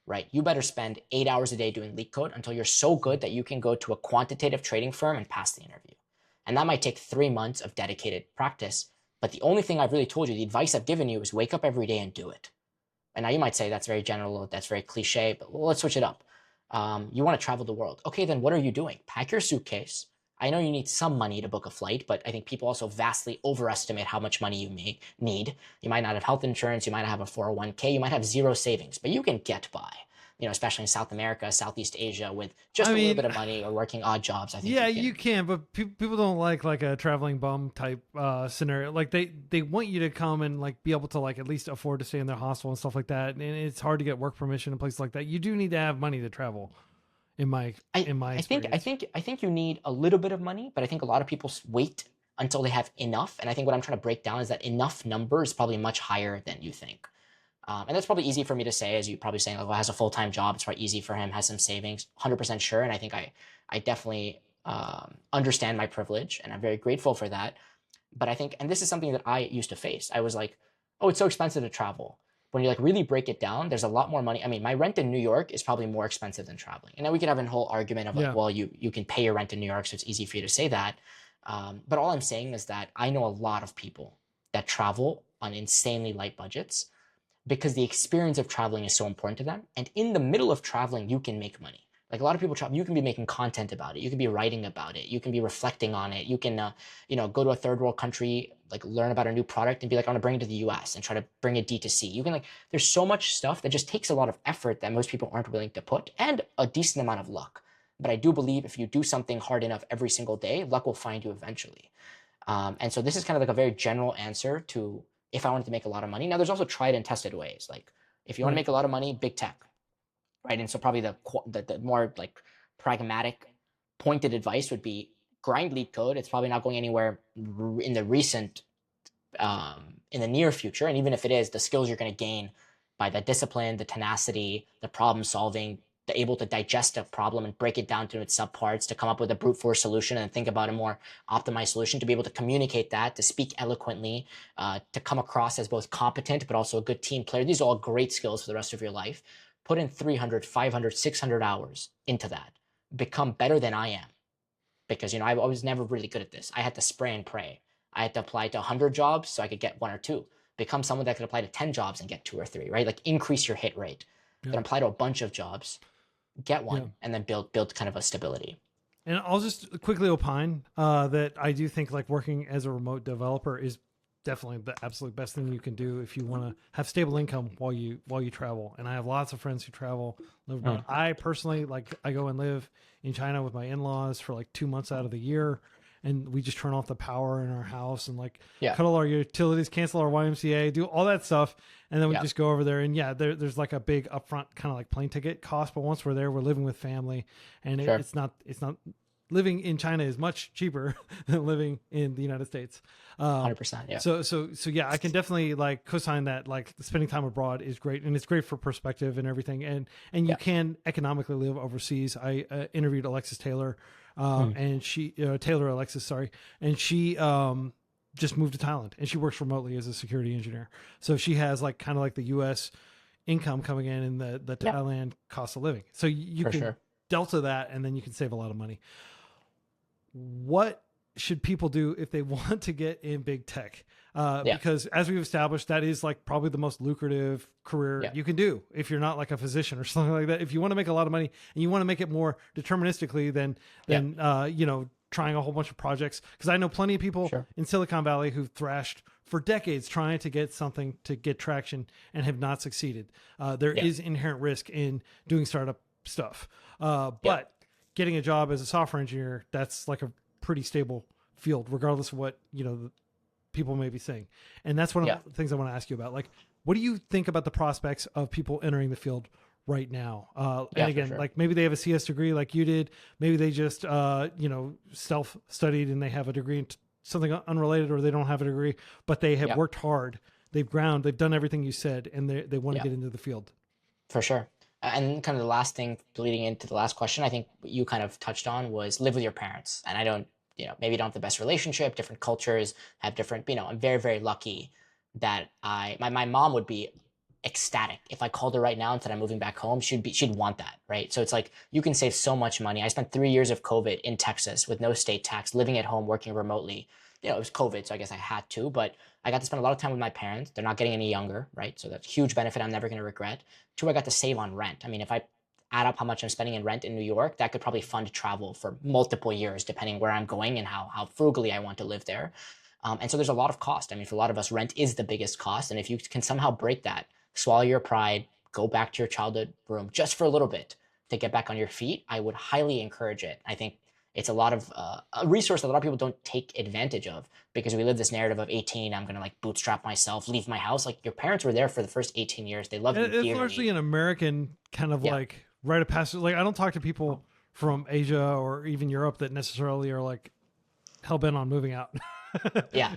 right? You better spend 8 hours a day doing LeetCode until you're so good that you can go to a quantitative trading firm and pass the interview. And that might take 3 months of dedicated practice. But the only thing I've really told you, the advice I've given you is wake up every day and do it. And now you might say that's very general, that's very cliche, but let's switch it up. You want to travel the world. Okay, then what are you doing? Pack your suitcase. I know you need some money to book a flight, but I think people also vastly overestimate how much money you need. You might not have health insurance, you might not have a 401k, you might have zero savings, but you can get by. Especially in South America, Southeast Asia, with just a little bit of money or working odd jobs. I think you can, but people don't like a traveling bum type scenario. Like they want you to come and like be able to like at least afford to stay in their hostel and stuff like that. And it's hard to get work permission in places like that. You do need to have money to travel. I think you need a little bit of money, but I think a lot of people wait until they have enough. And I think what I'm trying to break down is that enough number is probably much higher than you think. And that's probably easy for me to say, as you're probably saying, like, well, has a full-time job. It's probably easy for him, has some savings, 100% sure. And I think I definitely understand my privilege, and I'm very grateful for that. But I think, and this is something that I used to face. I was like, oh, it's so expensive to travel. When you like really break it down, there's a lot more money. I mean, my rent in New York is probably more expensive than traveling. And then we could have a whole argument of like, well, you can pay your rent in New York, so it's easy for you to say that. But all I'm saying is that I know a lot of people that travel on insanely light budgets, because the experience of traveling is so important to them. And in the middle of traveling, you can make money. Like a lot of people travel, you can be making content about it. You can be writing about it. You can be reflecting on it. You can, go to a third world country, like learn about a new product and be like, I want to bring it to the US and try to bring it D2C. You can there's so much stuff that just takes a lot of effort that most people aren't willing to put, and a decent amount of luck. But I do believe if you do something hard enough every single day, luck will find you eventually. And so this is kind of like a very general answer to if I wanted to make a lot of money. Now, there's also tried and tested ways. Like if you want to make a lot of money, big tech, right? And so probably the more like pragmatic, pointed advice would be grind LeetCode. It's probably not going anywhere in the near future. And even if it is, the skills you're going to gain by the discipline, the tenacity, the problem solving, the able to digest a problem and break it down to its subparts, to come up with a brute force solution and think about a more optimized solution, to be able to communicate that, to speak eloquently, to come across as both competent but also a good team player. These are all great skills for the rest of your life. Put in 300, 500, 600 hours into that. Become better than I am. Because, I was never really good at this. I had to spray and pray. I had to apply to 100 jobs so I could get 1 or 2. Become someone that could apply to 10 jobs and get 2 or 3, right? Like increase your hit rate. Then apply to a bunch of jobs, get one, and then build kind of a stability. And I'll just quickly opine that I do think like working as a remote developer is definitely the absolute best thing you can do if you want to have stable income while you travel. And I have lots of friends who travel. I personally, like, I go and live in China with my in-laws for like 2 months out of the year, and we just turn off the power in our house and like cut all our utilities, cancel our YMCA, do all that stuff. And then we just go over there, and there's like a big upfront kind of like plane ticket cost. But once we're there, we're living with family, and it's not living in China is much cheaper than living in the United States. 100%. Yeah. So yeah, I can definitely like co-sign that. Like spending time abroad is great, and it's great for perspective and everything. And you can economically live overseas. I interviewed Alexis Taylor, and she Taylor Alexis, sorry, and she just moved to Thailand, and she works remotely as a security engineer. So she has like kind of like the U.S. income coming in and the Thailand cost of living. So you can delta that, and then you can save a lot of money. What should people do if they want to get in big tech? Because as we've established, that is like probably the most lucrative career you can do if you're not like a physician or something like that. If you want to make a lot of money and you want to make it more deterministically than trying a whole bunch of projects. Because I know plenty of people in Silicon Valley who've thrashed for decades trying to get something to get traction and have not succeeded. There is inherent risk in doing startup stuff. But getting a job as a software engineer, that's like a pretty stable field, regardless of what, people may be saying. And that's one of the things I want to ask you about. Like, what do you think about the prospects of people entering the field right now? And again, sure. like maybe they have a CS degree like you did. Maybe they just, self-studied and they have a degree in something unrelated, or they don't have a degree, but they have worked hard. They've done everything you said, and they want to get into the field. For sure. And kind of the last thing leading into the last question, I think you kind of touched on was live with your parents. And I don't, maybe don't have the best relationship, different cultures have different, I'm very, very lucky that my mom would be ecstatic if I called her right now and said I'm moving back home. She'd want that, right? So it's like you can save so much money. I spent 3 years of COVID in Texas with no state tax, living at home, working remotely. It was COVID, so I guess I had to, but I got to spend a lot of time with my parents. They're not getting any younger, right? So that's a huge benefit I'm never going to regret. 2, I got to save on rent. I mean, if I add up how much I'm spending in rent in New York, that could probably fund travel for multiple years, depending where I'm going and how frugally I want to live there. And so there's a lot of cost. I mean, for a lot of us, rent is the biggest cost. And if you can somehow break that, swallow your pride, go back to your childhood room just for a little bit to get back on your feet, I would highly encourage it. I think it's a lot of a resource that a lot of people don't take advantage of because we live this narrative of 18, I'm going to like bootstrap myself, leave my house. Like your parents were there for the first 18 years. They loved you dearly. It's largely an American kind of like rite of passage. Like I don't talk to people from Asia or even Europe that necessarily are like hell-bent on moving out.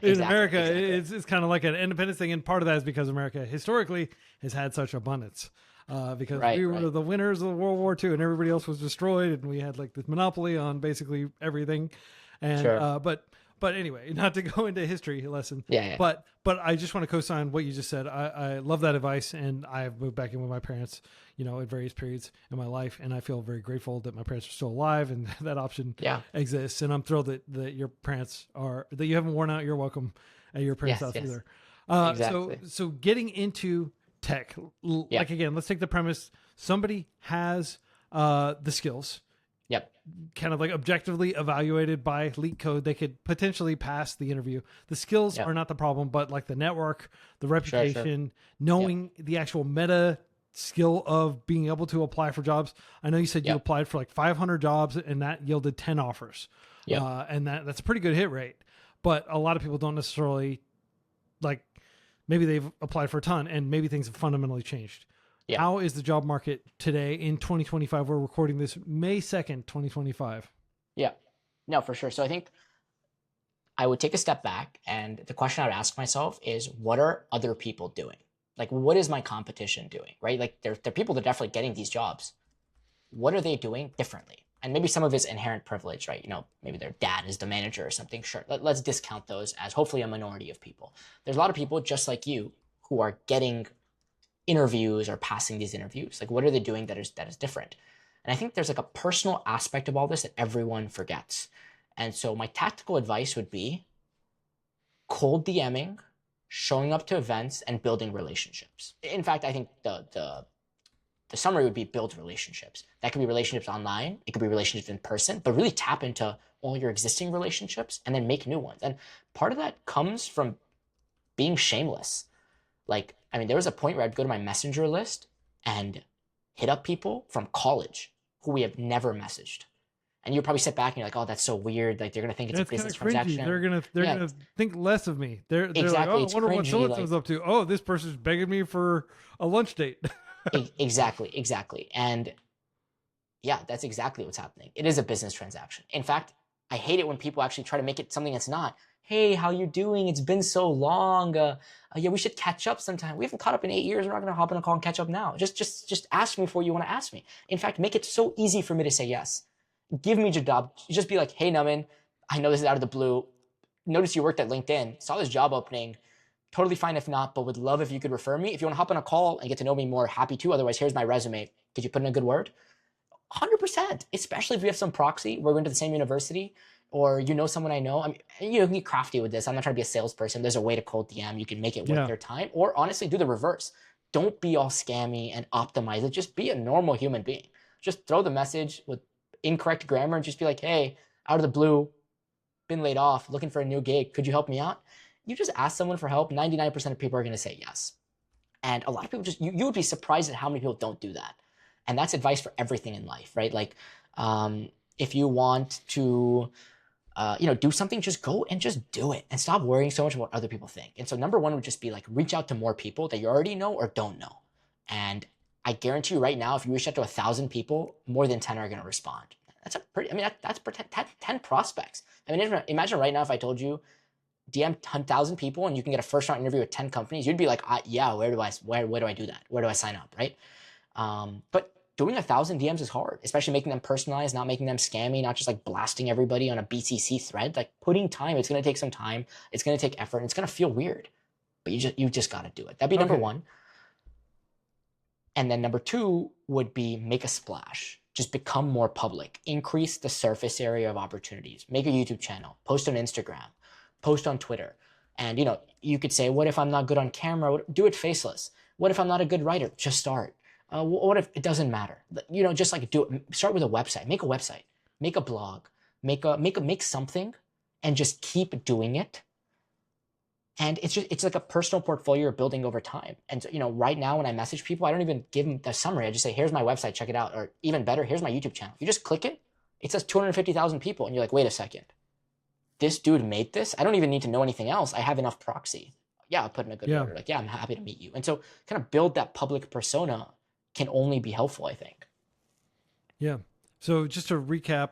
In America, it's kind of like an independence thing. And part of that is because America historically has had such abundance. Because we were the winners of World War II and everybody else was destroyed, and we had like this monopoly on basically everything. And but anyway, not to go into history lesson. But I just want to co-sign what you just said. I love that advice, and I've moved back in with my parents, at various periods in my life, and I feel very grateful that my parents are still alive and that option exists. And I'm thrilled that your parents that you haven't worn out your welcome at your parents' house either. Exactly. So getting into tech, like again, let's take the premise: somebody has the skills. Kind of like objectively evaluated by LeetCode, they could potentially pass the interview. The skills are not the problem, but like the network, the reputation, knowing the actual meta skill of being able to apply for jobs. I know you said you applied for like 500 jobs and that yielded 10 offers. And that's a pretty good hit rate. But a lot of people don't necessarily like, maybe they've applied for a ton and maybe things have fundamentally changed. How is the job market today in 2025? We're recording this May 2nd, 2025. No, for sure. So I think I would take a step back, and the question I would ask myself is, what are other people doing? Like, what is my competition doing, right? Like, there are people that are definitely getting these jobs. What are they doing differently? And maybe some of it's inherent privilege, right? Maybe their dad is the manager or something. Sure, let's discount those as hopefully a minority of people. There's a lot of people just like you who are getting interviews or passing these interviews. Like, what are they doing that is different? And I think there's like a personal aspect of all this that everyone forgets. And so my tactical advice would be cold DMing, showing up to events, and building relationships. In fact, I think the summary would be build relationships. That could be relationships online, it could be relationships in person, but really tap into all your existing relationships and then make new ones. And part of that comes from being shameless. Like, I mean, there was a point where I'd go to my messenger list and hit up people from college who we have never messaged. And you probably sit back and you're like, oh, that's so weird. Like, they're going to think it's a business transaction. They're going to think less of me. They're like, oh, I wonder what so-and-so's up to. Oh, this person's begging me for a lunch date. Exactly. And yeah, that's exactly what's happening. It is a business transaction. In fact, I hate it when people actually try to make it something it's not. Hey, how you doing? It's been so long. We should catch up sometime. We haven't caught up in 8 years. We're not going to hop on a call and catch up now. Just ask me before you want to ask me. In fact, make it so easy for me to say yes. Give me your job. Just be like, hey, Namanh, I know this is out of the blue. Notice you worked at LinkedIn. Saw this job opening. Totally fine if not, but would love if you could refer me. If you want to hop on a call and get to know me more, happy to. Otherwise, here's my resume. Could you put in a good word? 100%, especially if we have some proxy. We're going to the same university, or someone I know. I mean, you can be crafty with this. I'm not trying to be a salesperson. There's a way to cold DM. You can make it worth their time, or honestly, do the reverse. Don't be all scammy and optimize it. Just be a normal human being. Just throw the message with incorrect grammar and just be like, hey, out of the blue, been laid off, looking for a new gig. Could you help me out? You just ask someone for help. 99% of people are going to say yes. And a lot of people you would be surprised at how many people don't do that. And that's advice for everything in life, right? Like, if you want to do something, just go and just do it and stop worrying so much about what other people think. And so number one would just be like, reach out to more people that you already know or don't know. And I guarantee you right now, if you reach out to 1,000 people, more than 10 are going to respond. That's a pretty, I mean, that's 10 prospects. I mean, imagine right now if I told you DM 10,000 people and you can get a first round interview with 10 companies, you'd be like, yeah, where do I do that? Where do I sign up? Right. But doing 1,000 DMs is hard, especially making them personalized, not making them scammy, not just like blasting everybody on a BCC thread, like putting time. It's going to take some time. It's going to take effort and it's going to feel weird, but you just got to do it. That'd be number one. And then number two would be make a splash. Just become more public, increase the surface area of opportunities, make a YouTube channel, post on Instagram, post on Twitter. And, you could say, what if I'm not good on camera? Do it faceless. What if I'm not a good writer? Just start. What if it doesn't matter? Just like do it. Start with a website, make a blog, make something and just keep doing it. And it's like a personal portfolio you're building over time. And so, right now when I message people, I don't even give them the summary. I just say, here's my website, check it out. Or even better, here's my YouTube channel. You just click it, it says 250,000 people. And you're like, wait a second. This dude made this? I don't even need to know anything else. I have enough proxy. Yeah, I'll put in a good order. Like, yeah, I'm happy to meet you. And so kind of build that public persona can only be helpful, I think. Yeah. So just to recap,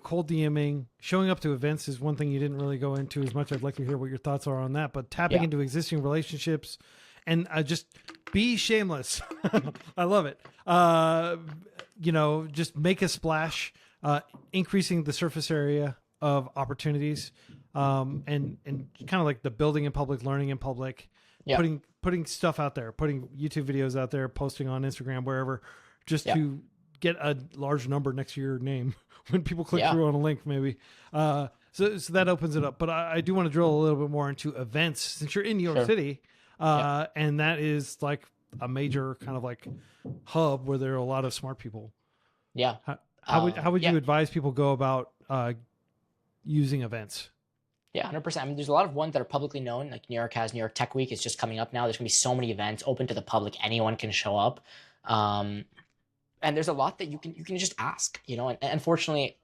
cold DMing, showing up to events is one thing you didn't really go into as much. I'd like to hear what your thoughts are on that, but tapping into existing relationships and just be shameless. I love it. Just make a splash, increasing the surface area of opportunities, and kind of like the building in public, learning in public, putting stuff out there, putting YouTube videos out there, posting on Instagram, wherever, just to get a large number next to your name when people click through on a link, maybe. So that opens it up. But I do want to drill a little bit more into events since you're in New York City, and that is like a major kind of like hub where there are a lot of smart people. Yeah. How would you advise people go about using events? Yeah, 100%. I mean, there's a lot of ones that are publicly known. Like New York has New York Tech Week. It's just coming up now. There's going to be so many events open to the public. Anyone can show up. And there's a lot that you can just ask, and unfortunately,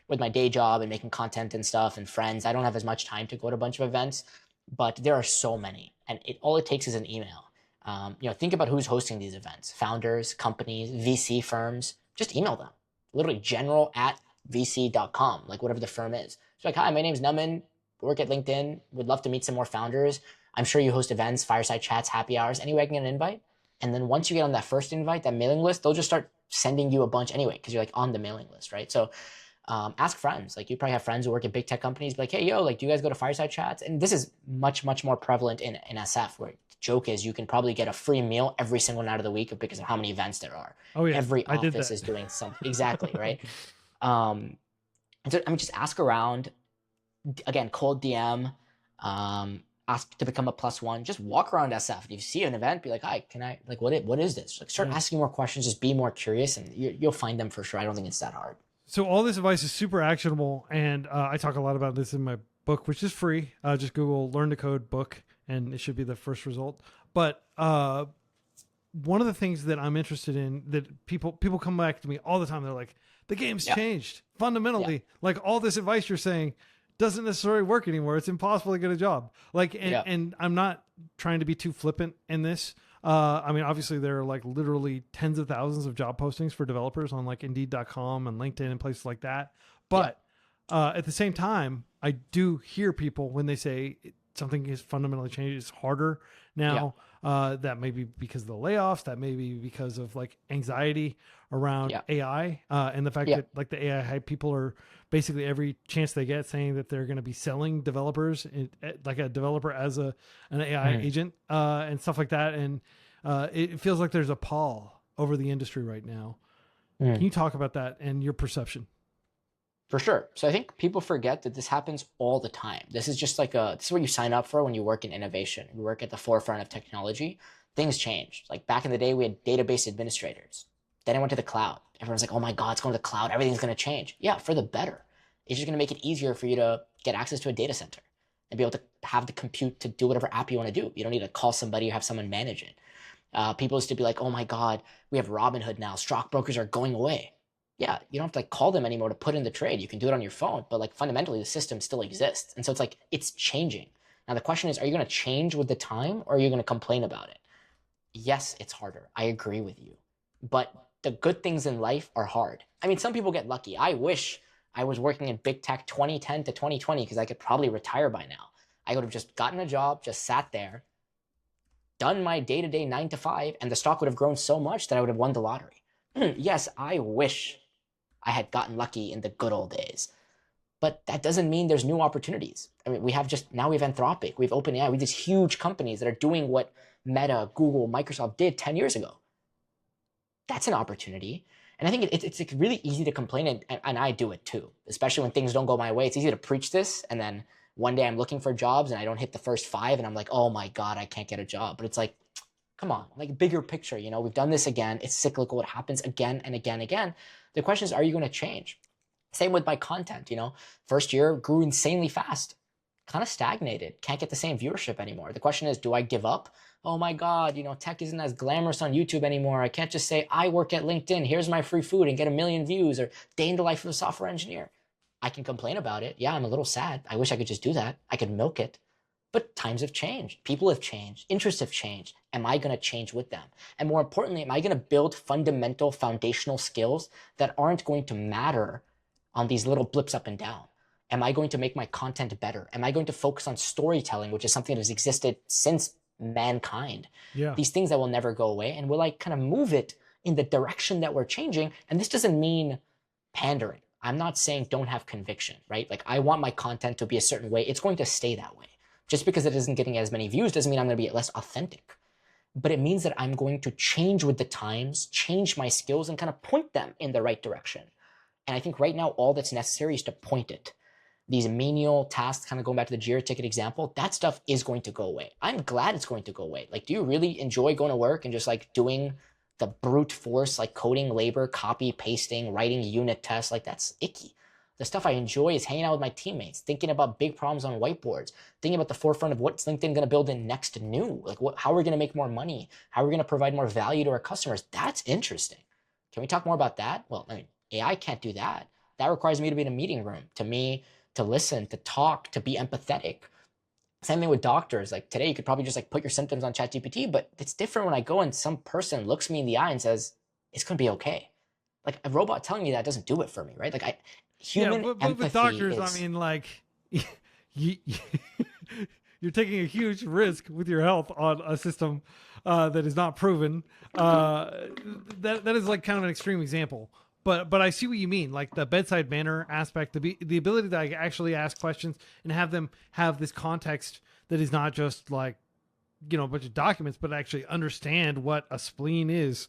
with my day job and making content and stuff and friends, I don't have as much time to go to a bunch of events, but there are so many. And all it takes is an email. Think about who's hosting these events: founders, companies, VC firms. Just email them. Literally general@vc.com, like whatever the firm is. So like, hi, my name's Namanh, work at LinkedIn, would love to meet some more founders. I'm sure you host events, fireside chats, happy hours, any way I can get an invite. And then once you get on that first invite, that mailing list, they'll just start sending you a bunch anyway, because you're like on the mailing list, right? So ask friends. Like you probably have friends who work at big tech companies, be like, hey, yo, like, do you guys go to fireside chats? And this is much, much more prevalent in SF, where the joke is you can probably get a free meal every single night of the week because of how many events there are. Oh yeah, every office is doing something. Exactly, right? And so, just ask around. Again, cold DM, ask to become a +1. Just walk around SF. If you see an event, be like, hi, can I, like, what is this? Like, start asking more questions, just be more curious, and you'll find them for sure. I don't think it's that hard. So all this advice is super actionable, and I talk a lot about this in my book, which is free. Just Google Learn to Code book, and it should be the first result. But one of the things that I'm interested in, that people come back to me all the time, they're like, the game's changed fundamentally. Like all this advice you're saying doesn't necessarily work anymore. It's impossible to get a job. Like, and I'm not trying to be too flippant in this. I mean, obviously there are like literally tens of thousands of job postings for developers on like Indeed.com and LinkedIn and places like that. But at the same time, I do hear people when they say something has fundamentally changed. It's harder now. That may be because of the layoffs. That may be because of like anxiety around AI and the fact that like the AI hype, people are basically every chance they get saying that they're going to be selling developers, like a developer as an AI agent and stuff like that. And it feels like there's a pall over the industry right now. Can you talk about that and your perception? For sure. So I think people forget that this happens all the time. This is just like this is what you sign up for when you work in innovation. You work at the forefront of technology. Things changed. Like back in the day, we had database administrators. Then it went to the cloud. Everyone's like, oh my God, it's going to the cloud. Everything's going to change. Yeah, for the better. It's just going to make it easier for you to get access to a data center and be able to have the compute to do whatever app you want to do. You don't need to call somebody or have someone manage it. People used to be like, oh my God, we have Robinhood now. Stockbrokers are going away. yeah, you don't have to like call them anymore to put in the trade. You can do it on your phone, but like fundamentally the system still exists. And so it's like it's changing. Now the question is, are you going to change with the time or are you going to complain about it? Yes, it's harder. I agree with you. But the good things in life are hard. I mean, some people get lucky. I wish I was working in big tech 2010 to 2020 because I could probably retire by now. I would have just gotten a job, just sat there, done my day-to-day 9 to 5, and the stock would have grown so much that I would have won the lottery. Yes, I wish I had gotten lucky in the good old days. But that doesn't mean there's new opportunities. I mean, we have Anthropic, we have OpenAI, we have these huge companies that are doing what Meta, Google, Microsoft did 10 years ago. That's an opportunity. And I think it's really easy to complain, and I do it too, especially when things don't go my way. It's easy to preach this, and then one day I'm looking for jobs and I don't hit the first 5, and I'm like, oh my God, I can't get a job. But it's like, come on, like bigger picture, we've done this again. It's cyclical. It happens again and again and again. The question is, are you going to change? Same with my content, first year grew insanely fast, kind of stagnated, can't get the same viewership anymore. The question is, do I give up? Oh my God, tech isn't as glamorous on YouTube anymore. I can't just say, I work at LinkedIn, here's my free food and get 1 million views, or day in the life of a software engineer. I can complain about it. Yeah, I'm a little sad. I wish I could just do that. I could milk it. But times have changed. People have changed. Interests have changed. Am I going to change with them? And more importantly, am I going to build fundamental foundational skills that aren't going to matter on these little blips up and down? Am I going to make my content better? Am I going to focus on storytelling, which is something that has existed since mankind? Yeah. These things that will never go away. And will I kind of move it in the direction that we're changing? And this doesn't mean pandering. I'm not saying don't have conviction, right? Like I want my content to be a certain way. It's going to stay that way. Just because it isn't getting as many views doesn't mean I'm going to be less authentic. But it means that I'm going to change with the times, change my skills, and kind of point them in the right direction. And I think right now, all that's necessary is to point it. These menial tasks, kind of going back to the Jira ticket example, that stuff is going to go away. I'm glad it's going to go away. Like, do you really enjoy going to work and just like doing the brute force, like coding labor, copy, pasting, writing unit tests? Like that's icky. The stuff I enjoy is hanging out with my teammates, thinking about big problems on whiteboards, thinking about the forefront of what's LinkedIn going to build in next new, like how are we going to make more money? How are we going to provide more value to our customers? That's interesting. Can we talk more about that? Well, I mean, AI can't do that. That requires me to be in a meeting room, to listen, to talk, to be empathetic. Same thing with doctors. Like today, you could probably just like put your symptoms on ChatGPT, but it's different when I go and some person looks me in the eye and says, it's going to be okay. Like a robot telling me that doesn't do it for me, right? Like human empathy with doctors, is, I mean, like, you, you're taking a huge risk with your health on a system that is not proven. That is like kind of an extreme example. But I see what you mean, like the bedside manner aspect, the ability to actually ask questions and have them have this context that is not just like, a bunch of documents, but actually understand what a spleen is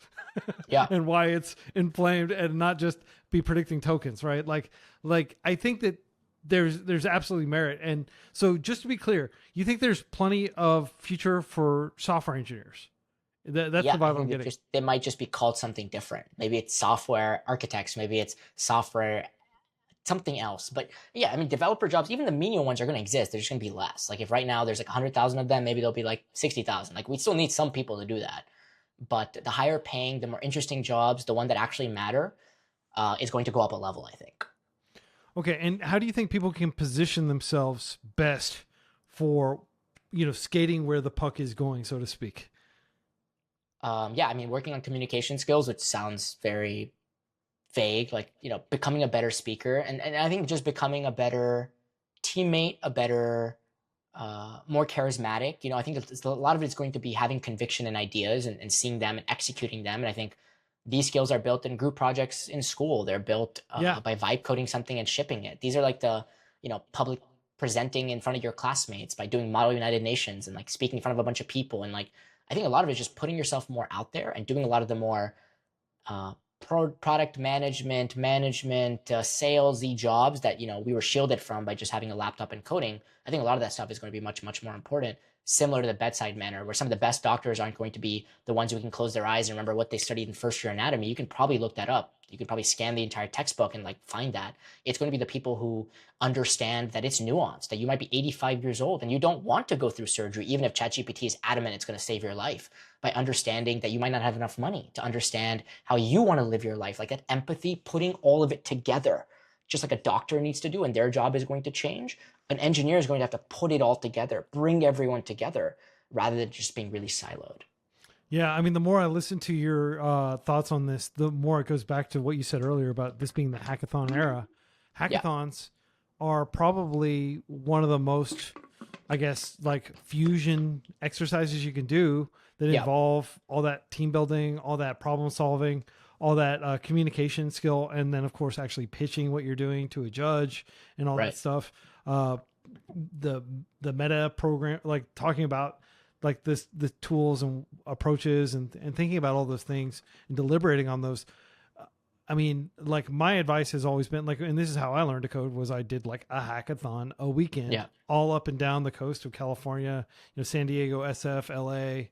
yeah. and why it's inflamed, and not just be predicting tokens, right? Like I think that there's absolutely merit. And so just to be clear, you think there's plenty of future for software engineers? That's Yeah, the I vibe I'm think getting. they might just be called something different. Maybe it's software architects, maybe it's software something else. But yeah, I mean, developer jobs, even the menial ones are going to exist. They're just going to be less. Like if right now there's like 100,000 of them, maybe there'll be like 60,000. Like we still need some people to do that. But the higher paying, the more interesting jobs, the one that actually matter, is going to go up a level, I think. Okay, and how do you think people can position themselves best for, skating where the puck is going, so to speak? Yeah, I mean, working on communication skills, which sounds very vague, like, becoming a better speaker. And I think just becoming a better teammate, a better, more charismatic. I think a lot of it's going to be having conviction in ideas and seeing them and executing them. And I think these skills are built in group projects in school. They're built by vibe coding something and shipping it. These are like the, public presenting in front of your classmates, by doing Model United Nations and like speaking in front of a bunch of people. And like, I think a lot of it is just putting yourself more out there and doing a lot of the more product management, salesy jobs that we were shielded from by just having a laptop and coding. I think a lot of that stuff is going to be much, much more important. similar to the bedside manner, where some of the best doctors aren't going to be the ones who can close their eyes and remember what they studied in first year anatomy. You can probably look that up. You can probably scan the entire textbook and like find that. It's going to be the people who understand that it's nuanced, that you might be 85 years old and you don't want to go through surgery, even if ChatGPT is adamant it's going to save your life, by understanding that you might not have enough money to understand how you want to live your life, like that empathy, putting all of it together, just like a doctor needs to do, and their job is going to change. An engineer is going to have to put it all together, bring everyone together, rather than just being really siloed. Yeah, I mean, the more I listen to your thoughts on this, the more it goes back to what you said earlier about this being the hackathon era. Yeah, Hackathons are probably one of the most, I guess, like fusion exercises you can do that yeah, involve all that team building, all that problem solving, all that communication skill, and then of course actually pitching what you're doing to a judge and all that right. stuff. Uh, the meta program, like talking about like the tools and approaches and thinking about all those things and deliberating on those. I mean, like my advice has always been like, and this is how I learned to code, was I did like a hackathon a weekend Yeah, all up and down the coast of California, San Diego, SF, LA.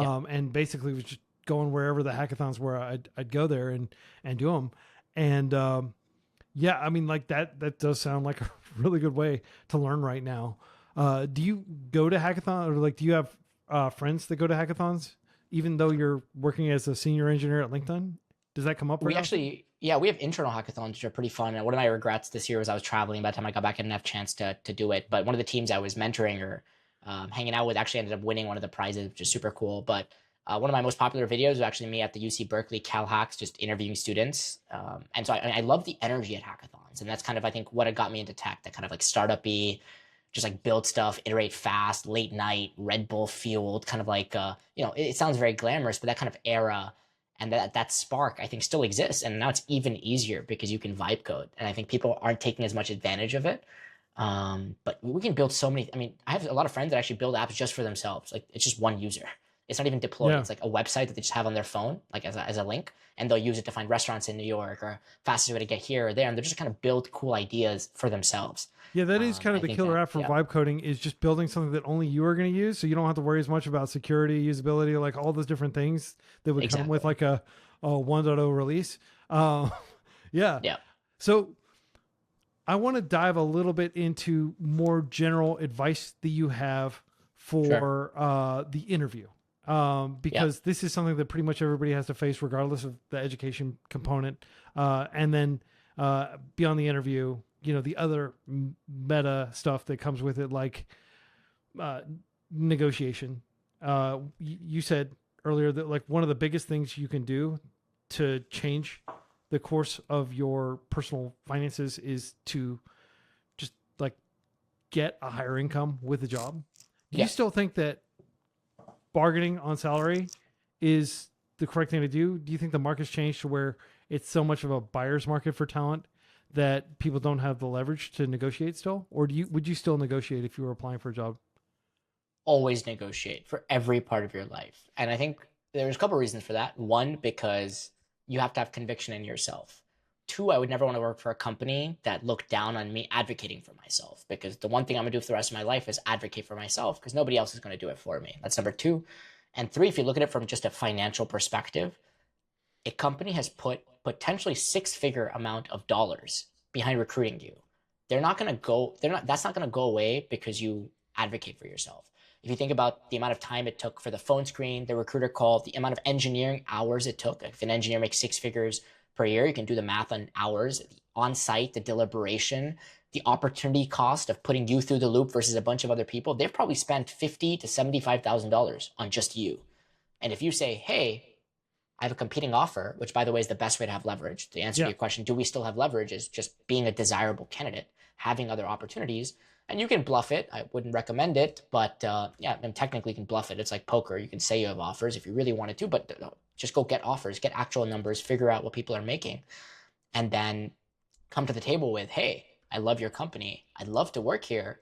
yeah, And basically was just going wherever the hackathons were. I'd go there and do them. And, yeah, I mean, like that does sound like a really good way to learn right now. Do you go to hackathon, or like, do you have friends that go to hackathons, even though you're working as a senior engineer at LinkedIn? Does that come up we very often? actually, yeah, we have internal hackathons, which are pretty fun. And one of my regrets this year was I was traveling. By the time I got back, I didn't have a chance to do it. But one of the teams I was mentoring or hanging out with actually ended up winning one of the prizes, which is super cool. But one of my most popular videos was actually me at the UC Berkeley Cal Hacks, just interviewing students. And so I love the energy at hackathons. And that's kind of, I think, what got me into tech, that kind of like startup-y, just like build stuff, iterate fast, late night, Red Bull fueled, kind of like, it sounds very glamorous, but that kind of era and that spark I think still exists, and now it's even easier because you can vibe code, and I think people aren't taking as much advantage of it. But we can build so many. I mean, I have a lot of friends that actually build apps just for themselves. Like it's just one user. It's not even deployed. Yeah. It's like a website that they just have on their phone, like as a link, and they'll use it to find restaurants in New York or fastest way to get here or there, and they're just kind of build cool ideas for themselves. Yeah, that is kind of I the think killer that, app for yeah, vibe coding, is just building something that only you are going to use. So you don't have to worry as much about security, usability, like all those different things that would come with exactly, like a 1.0 release. Uh, yeah. yeah, So I want to dive a little bit into more general advice that you have sure, for the interview. yeah, Because this is something that pretty much everybody has to face, regardless of the education component. And then beyond the interview, the other meta stuff that comes with it, like uh, negotiation. You said earlier that like one of the biggest things you can do to change the course of your personal finances is to just like get a higher income with a job. Do you yeah. still think that bargaining on salary is the correct thing to do? Do you think the market's changed to where it's so much of a buyer's market for talent that people don't have the leverage to negotiate still? Or would you still negotiate if you were applying for a job? Always negotiate for every part of your life. And I think there's a couple of reasons for that. One, because you have to have conviction in yourself. Two, I would never want to work for a company that looked down on me advocating for myself, because the one thing I'm going to do for the rest of my life is advocate for myself because nobody else is going to do it for me. That's number two. And three, if you look at it from just a financial perspective, a company has put potentially six-figure amount of dollars behind recruiting you. That's not going to go away because you advocate for yourself. If you think about the amount of time it took for the phone screen, the recruiter call, the amount of engineering hours it took, if an engineer makes six figures per year, you can do the math on hours, the on site, the deliberation, the opportunity cost of putting you through the loop versus a bunch of other people. They've probably spent $50,000 to $75,000 on just you. And if you say, hey, I have a competing offer, which by the way is the best way to have leverage. The answer to Yeah. your question, do we still have leverage, is just being a desirable candidate, having other opportunities. And you can bluff it. I wouldn't recommend it, but yeah, and technically you can bluff it. It's like poker. You can say you have offers if you really wanted to, but just go get offers, get actual numbers, figure out what people are making, and then come to the table with, hey, I love your company. I'd love to work here,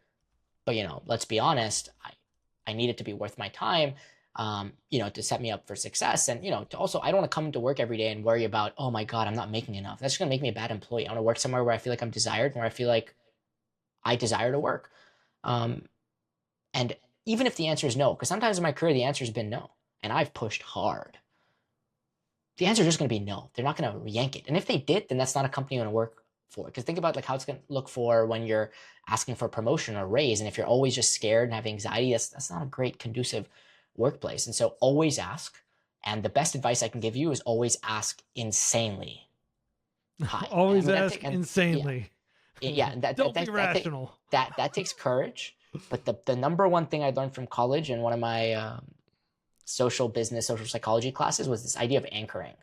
but let's be honest, I need it to be worth my time, to set me up for success. And, to also, I don't want to come to work every day and worry about, oh my God, I'm not making enough. That's going to make me a bad employee. I want to work somewhere where I feel like I'm desired, where I feel like I desire to work. Um, and even if the answer is no, because sometimes in my career, the answer has been no, and I've pushed hard. The answer is just going to be no. They're not going to yank it. And if they did, then that's not a company you want to work for. Because think about like how it's going to look for when you're asking for a promotion or a raise. And if you're always just scared and have anxiety, that's not a great conducive workplace. And so always ask. And the best advice I can give you is always ask insanely high. Always ask insanely. Yeah, and Don't be rational. That takes courage. But the number one thing I learned from college and one of my social psychology classes was this idea of anchoring.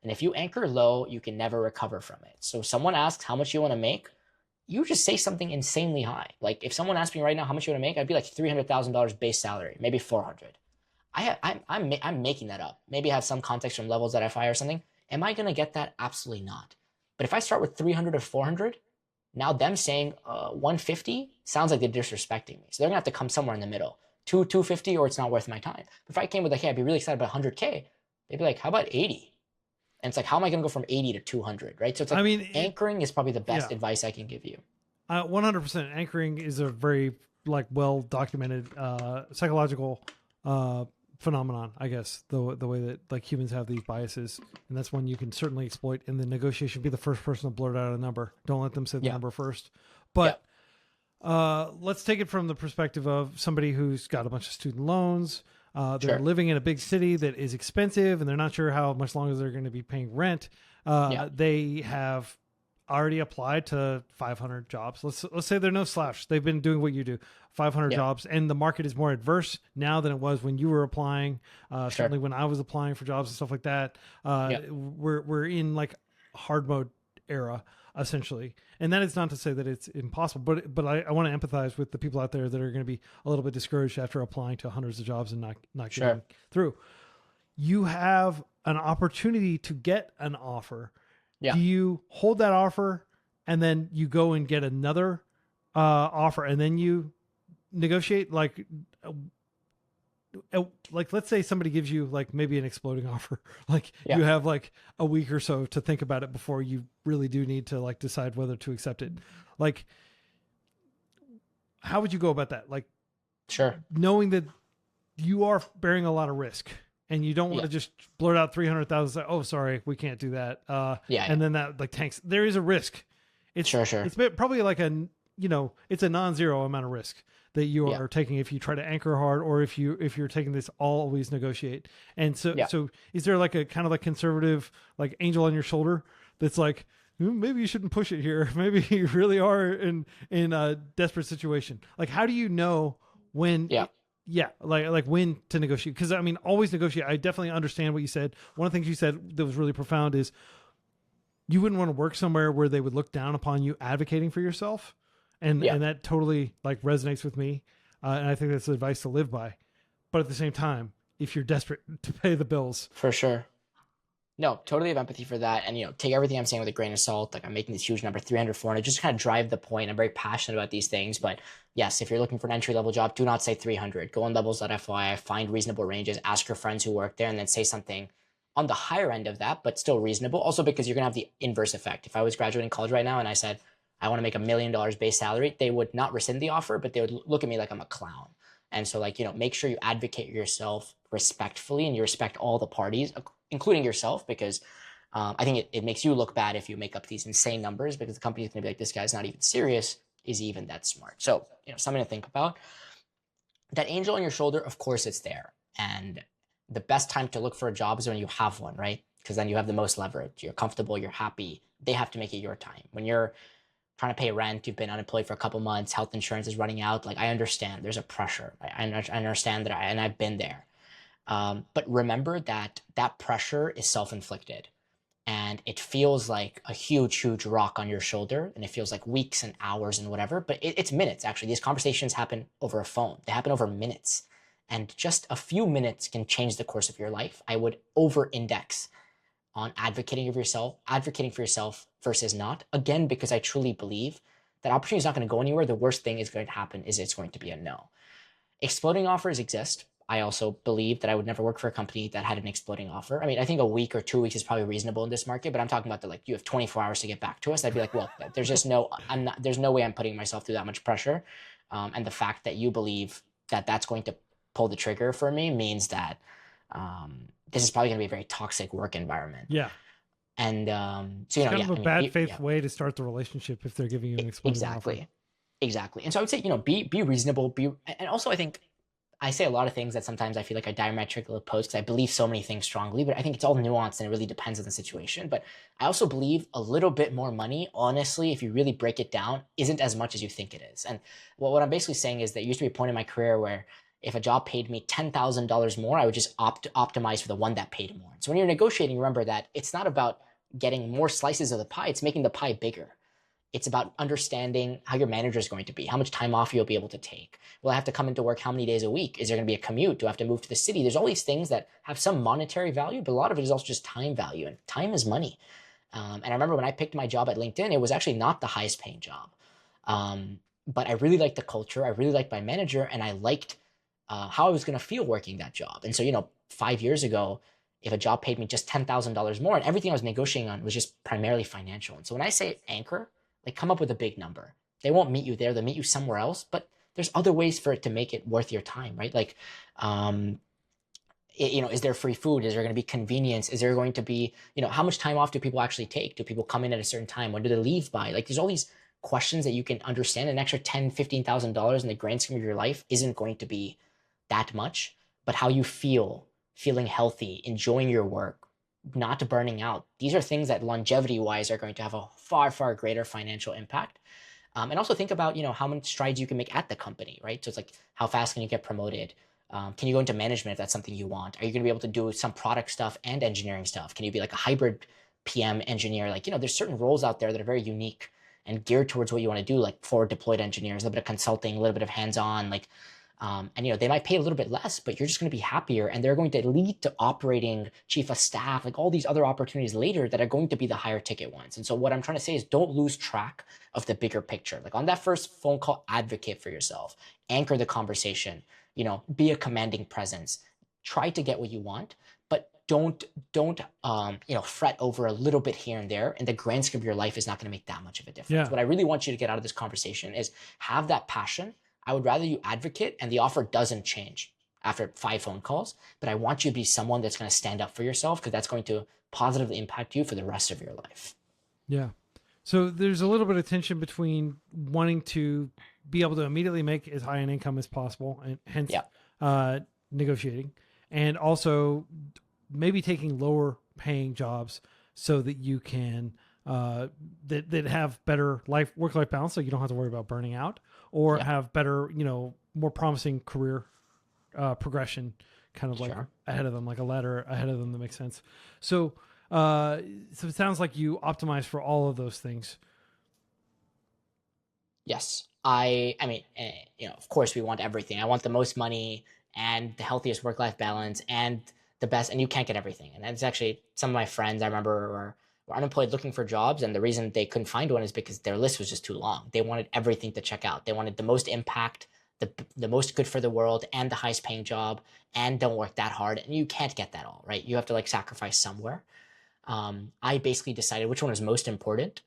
And if you anchor low, you can never recover from it. So if someone asks how much you want to make, you just say something insanely high. Like if someone asked me right now how much you want to make, I'd be like $300,000 base salary, maybe 400. I'm making that up. Maybe I have some context from levels that I fire or something. Am I going to get that? Absolutely not. But if I start with 300 or 400, now them saying 150 sounds like they're disrespecting me. So they're gonna have to come somewhere in the middle, 250, or it's not worth my time. But if I came with like, hey, I'd be really excited about 100K, they'd be like, how about 80? And it's like, how am I gonna go from 80 to 200, right? So it's like, anchoring is probably the best advice I can give you. 100% anchoring is a very like well documented psychological phenomenon, I guess, the way that like humans have these biases, and that's one you can certainly exploit in the negotiation. Be the first person to blurt out a number. Don't let them say the number first. But let's take it from the perspective of somebody who's got a bunch of student loans. They're living in a big city that is expensive, and they're not sure how much longer they're going to be paying rent. They have already applied to 500 jobs. Let's say they're no slash. They've been doing what you do, 500 jobs, and the market is more adverse now than it was when you were applying. Certainly when I was applying for jobs and stuff like that. We're in like hard mode era essentially, and that is not to say that it's impossible, but I want to empathize with the people out there that are going to be a little bit discouraged after applying to hundreds of jobs and not getting through. You have an opportunity to get an offer. Do you hold that offer and then you go and get another offer and then you negotiate? Like let's say somebody gives you like maybe an exploding offer. Like you have like a week or so to think about it before you really do need to like decide whether to accept it. Like, how would you go about that? Like, knowing that you are bearing a lot of risk. And you don't want to just blurt out 300,000. Say, oh, sorry, we can't do that. And then that like tanks. There is a risk. It's It's probably like it's a non-zero amount of risk that you are taking if you try to anchor hard, or if you're taking this always negotiate. And so is there like a kind of like conservative like angel on your shoulder that's like, maybe you shouldn't push it here. Maybe you really are in a desperate situation. Like, how do you know when? Like when to negotiate? Because I mean, always negotiate. I definitely understand what you said. One of the things you said that was really profound is you wouldn't want to work somewhere where they would look down upon you advocating for yourself, and that totally like resonates with me, and I think that's advice to live by. But at the same time, if you're desperate to pay the bills, for sure. No, totally have empathy for that. And, take everything I'm saying with a grain of salt. Like, I'm making this huge number, 300, 400, just to kind of drive the point. I'm very passionate about these things. But yes, if you're looking for an entry-level job, do not say 300. Go on levels.fyi, find reasonable ranges, ask your friends who work there, and then say something on the higher end of that, but still reasonable. Also, because you're going to have the inverse effect. If I was graduating college right now and I said, I want to make $1 million base salary, they would not rescind the offer, but they would look at me like I'm a clown. And so, like, make sure you advocate yourself respectfully and you respect all the parties, including yourself, because I think it makes you look bad if you make up these insane numbers, because the company's going to be like, this guy's not even serious. Is he even that smart? So, something to think about. That angel on your shoulder, of course, it's there. And the best time to look for a job is when you have one, right? Because then you have the most leverage. You're comfortable. You're happy. They have to make it your time. When you're trying to pay rent, you've been unemployed for a couple months, health insurance is running out. Like, I understand there's a pressure. I understand that, and I've been there. But remember that pressure is self-inflicted, and it feels like a huge, huge rock on your shoulder, and it feels like weeks and hours and whatever, but it's minutes. Actually, these conversations happen over a phone. They happen over minutes, and just a few minutes can change the course of your life. I would over-index on advocating for yourself versus not. Again, because I truly believe that opportunity is not going to go anywhere. The worst thing is going to happen is it's going to be a no. Exploding offers exist. I also believe that I would never work for a company that had an exploding offer. I mean, I think a week or 2 weeks is probably reasonable in this market, but I'm talking about you have 24 hours to get back to us. I'd be like, well, there's no way I'm putting myself through that much pressure. And the fact that you believe that that's going to pull the trigger for me means that this is probably going to be a very toxic work environment. Yeah. And so, It's kind yeah, of a I mean, bad faith yeah, way to start the relationship if they're giving you an explicit offer. exactly. Exactly. And so I would say, be reasonable, and also I think I say a lot of things that sometimes I feel like are diametrically opposed because I believe so many things strongly, but I think it's all nuanced and it really depends on the situation. But I also believe a little bit more money, honestly, if you really break it down, isn't as much as you think it is. And what I'm basically saying is that there used to be a point in my career where if a job paid me $10,000 more, I would just optimize for the one that paid more. So when you're negotiating, remember that it's not about getting more slices of the pie, it's making the pie bigger. It's about understanding how your manager is going to be, how much time off you'll be able to take. Will I have to come into work how many days a week? Is there going to be a commute? Do I have to move to the city? There's all these things that have some monetary value, but a lot of it is also just time value, and time is money. And I remember when I picked my job at LinkedIn, it was actually not the highest paying job. But I really liked the culture. I really liked my manager, and I liked how I was going to feel working that job. And so, 5 years ago, if a job paid me just $10,000 more, and everything I was negotiating on was just primarily financial. And so when I say anchor, like come up with a big number. They won't meet you there; they'll meet you somewhere else. But there's other ways for it to make it worth your time, right? Like, is there free food? Is there going to be convenience? Is there going to be, how much time off do people actually take? Do people come in at a certain time? When do they leave by? Like, there's all these questions that you can understand. An extra $10,000, $15,000 in the grand scheme of your life isn't going to be that much. But how you feel, feeling healthy, enjoying your work, not burning out. These are things that longevity wise are going to have a far, far greater financial impact. And also think about, how many strides you can make at the company, right? So it's like, how fast can you get promoted? Can you go into management if that's something you want? Are you going to be able to do some product stuff and engineering stuff? Can you be like a hybrid PM engineer? Like, there's certain roles out there that are very unique and geared towards what you want to do, like forward deployed engineers, a little bit of consulting, a little bit of hands-on, like, and they might pay a little bit less, but you're just going to be happier, and they're going to lead to operating chief of staff, like all these other opportunities later that are going to be the higher ticket ones. And so what I'm trying to say is don't lose track of the bigger picture. Like on that first phone call, advocate for yourself, anchor the conversation, be a commanding presence, try to get what you want, but don't fret over a little bit here and there. And the grand scheme of your life is not going to make that much of a difference. Yeah. What I really want you to get out of this conversation is have that passion. I would rather you advocate and the offer doesn't change after 5 phone calls, but I want you to be someone that's going to stand up for yourself, because that's going to positively impact you for the rest of your life. Yeah. So there's a little bit of tension between wanting to be able to immediately make as high an income as possible, and hence negotiating, and also maybe taking lower paying jobs so that you can that have better work-life balance, so you don't have to worry about burning out, or have better, more promising career progression, kind of like ahead of them, like a ladder ahead of them that makes sense. So it sounds like you optimize for all of those things. Yes. I mean, of course we want everything. I want the most money and the healthiest work-life balance and the best, and you can't get everything. And that's actually some of my friends I remember were unemployed looking for jobs, and the reason they couldn't find one is because their list was just too long. They wanted everything to check out. They wanted the most impact, the most good for the world, and the highest paying job, and don't work that hard. And you can't get that all, right? You have to like sacrifice somewhere. I basically decided which one was most important,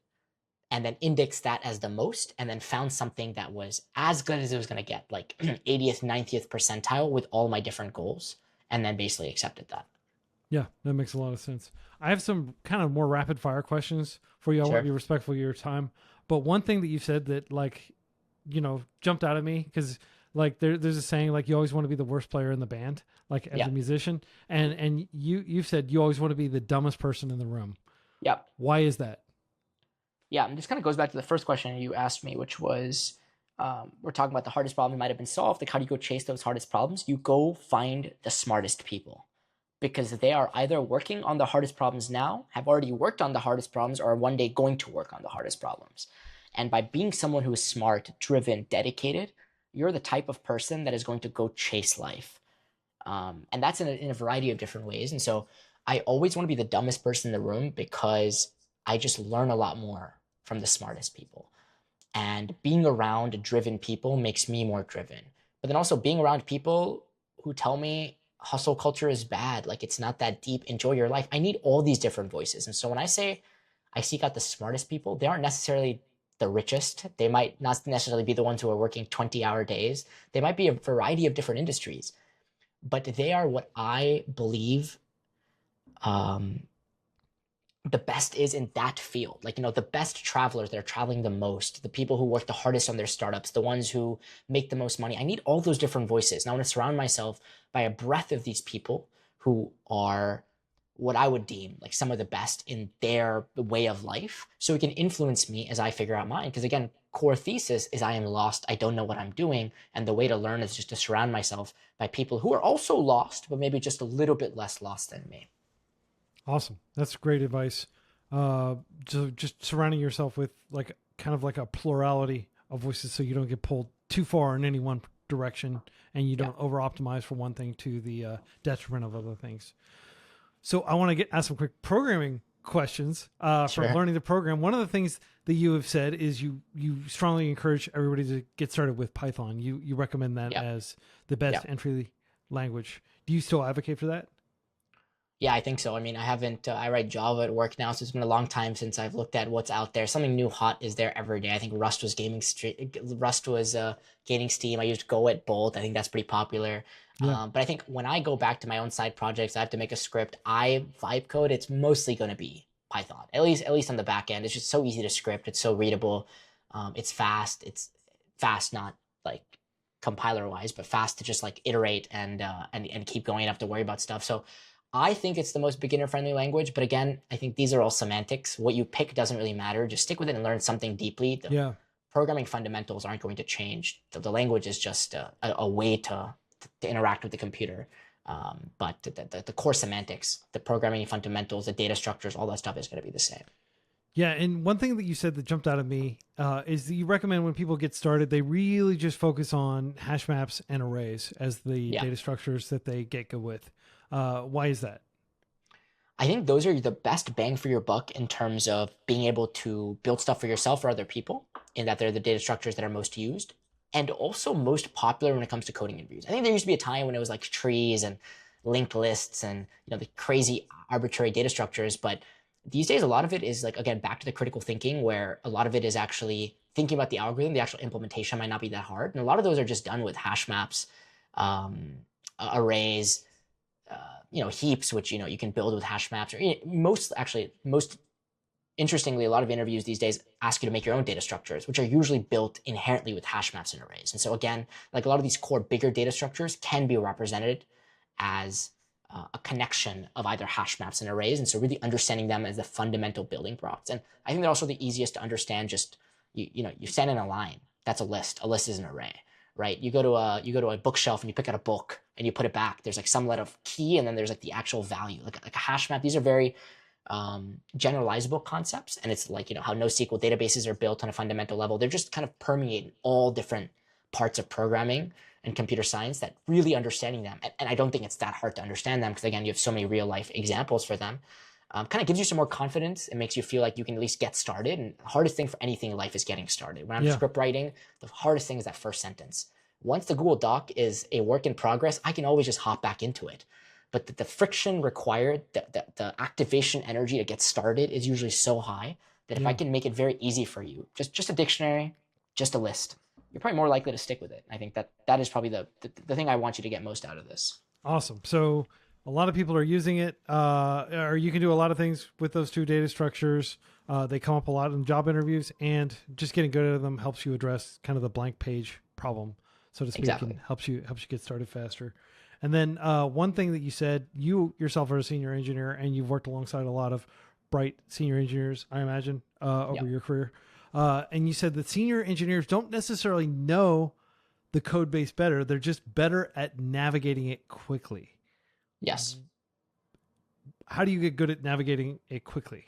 and then indexed that as the most, and then found something that was as good as it was going to get, like 80th, 90th percentile with all my different goals, and then basically accepted that. Yeah, that makes a lot of sense. I have some kind of more rapid fire questions for you. I want to be respectful of your time. But one thing that you said that jumped out at me, because like there's a saying, like you always want to be the worst player in the band, like as a musician. And you've said you always want to be the dumbest person in the room. Yep. Why is that? Yeah, and this kind of goes back to the first question you asked me, which was, we're talking about the hardest problem might have been solved. Like, how do you go chase those hardest problems? You go find the smartest people, because they are either working on the hardest problems now, have already worked on the hardest problems, or are one day going to work on the hardest problems. And by being someone who is smart, driven, dedicated, you're the type of person that is going to go chase life. And that's in a variety of different ways. And so I always want to be the dumbest person in the room, because I just learn a lot more from the smartest people. And being around driven people makes me more driven. But then also being around people who tell me hustle culture is bad, like it's not that deep, enjoy your life. I need all these different voices. And so when I say I seek out the smartest people, they aren't necessarily the richest. They might not necessarily be the ones who are working 20-hour days. They might be a variety of different industries, but they are what I believe um, the best is in that field. Like, the best travelers that are traveling the most, the people who work the hardest on their startups, the ones who make the most money. I need all those different voices. And I want to surround myself by a breadth of these people who are what I would deem like some of the best in their way of life. So it can influence me as I figure out mine. Because again, core thesis is I am lost. I don't know what I'm doing. And the way to learn is just to surround myself by people who are also lost, but maybe just a little bit less lost than me. Awesome. That's great advice. So just surrounding yourself with like kind of like a plurality of voices so you don't get pulled too far in any one direction and you don't over optimize for one thing to the detriment of other things. So I want to ask some quick programming questions for learning the program. One of the things that you have said is you strongly encourage everybody to get started with Python. You recommend that as the best entry language. Do you still advocate for that? Yeah, I think so. I mean, I haven't, I write Java at work now, so it's been a long time since I've looked at what's out there. Something new hot is there every day. I think Rust was gaining steam. I used Go at Bolt. I think that's pretty popular. Yeah. But I think when I go back to my own side projects, I have to make a script. I vibe code. It's mostly going to be Python, at least on the back end. It's just so easy to script. It's so readable. It's fast. It's fast, not like compiler wise, but fast to just like iterate and keep going and have to worry about stuff. So I think it's the most beginner friendly language, but again, I think these are all semantics. What you pick doesn't really matter. Just stick with it and learn something deeply. The programming fundamentals aren't going to change. The language is just a way to interact with the computer. But the core semantics, the programming fundamentals, the data structures, all that stuff is going to be the same. Yeah, and one thing that you said that jumped out at me is that you recommend when people get started, they really just focus on hash maps and arrays as the data structures that they get good with. Why is that? I think those are the best bang for your buck in terms of being able to build stuff for yourself or other people, in that they're the data structures that are most used and also most popular when it comes to coding interviews. I think there used to be a time when it was like trees and linked lists and the crazy arbitrary data structures, but these days a lot of it is like, again, back to the critical thinking, where a lot of it is actually thinking about the algorithm. The actual implementation might not be that hard, and a lot of those are just done with hash maps, arrays, heaps, which you can build with hash maps. Or most interestingly, a lot of interviews these days ask you to make your own data structures, which are usually built inherently with hash maps and arrays. And so again, like a lot of these core bigger data structures can be represented as a connection of either hash maps and arrays. And so really understanding them as the fundamental building blocks. And I think they're also the easiest to understand. Just you send in a line. That's a list. A list is an array, right? You go to a bookshelf and you pick out a book and you put it back. There's like some letter of key, and then there's like the actual value, like a hash map. These are very generalizable concepts, and it's like how NoSQL databases are built on a fundamental level. They're just kind of permeating all different parts of programming and computer science, that really understanding them, and I don't think it's that hard to understand them, because again, you have so many real life examples for them. Kind of gives you some more confidence. It makes you feel like you can at least get started. And the hardest thing for anything in life is getting started. When I'm script writing, the hardest thing is that first sentence. Once the Google Doc is a work in progress, I can always just hop back into it. But the friction required, the activation energy to get started is usually so high that if I can make it very easy for you, just a dictionary, just a list, you're probably more likely to stick with it. I think that is probably the thing I want you to get most out of this. Awesome. So a lot of people are using it, or you can do a lot of things with those two data structures. They come up a lot in job interviews, and just getting good at them helps you address kind of the blank page problem, so to speak, and helps you get started faster. And then one thing that you said, you yourself are a senior engineer, and you've worked alongside a lot of bright senior engineers, I imagine, over your career. And you said that senior engineers don't necessarily know the code base better. They're just better at navigating it quickly. Yes. How do you get good at navigating it quickly?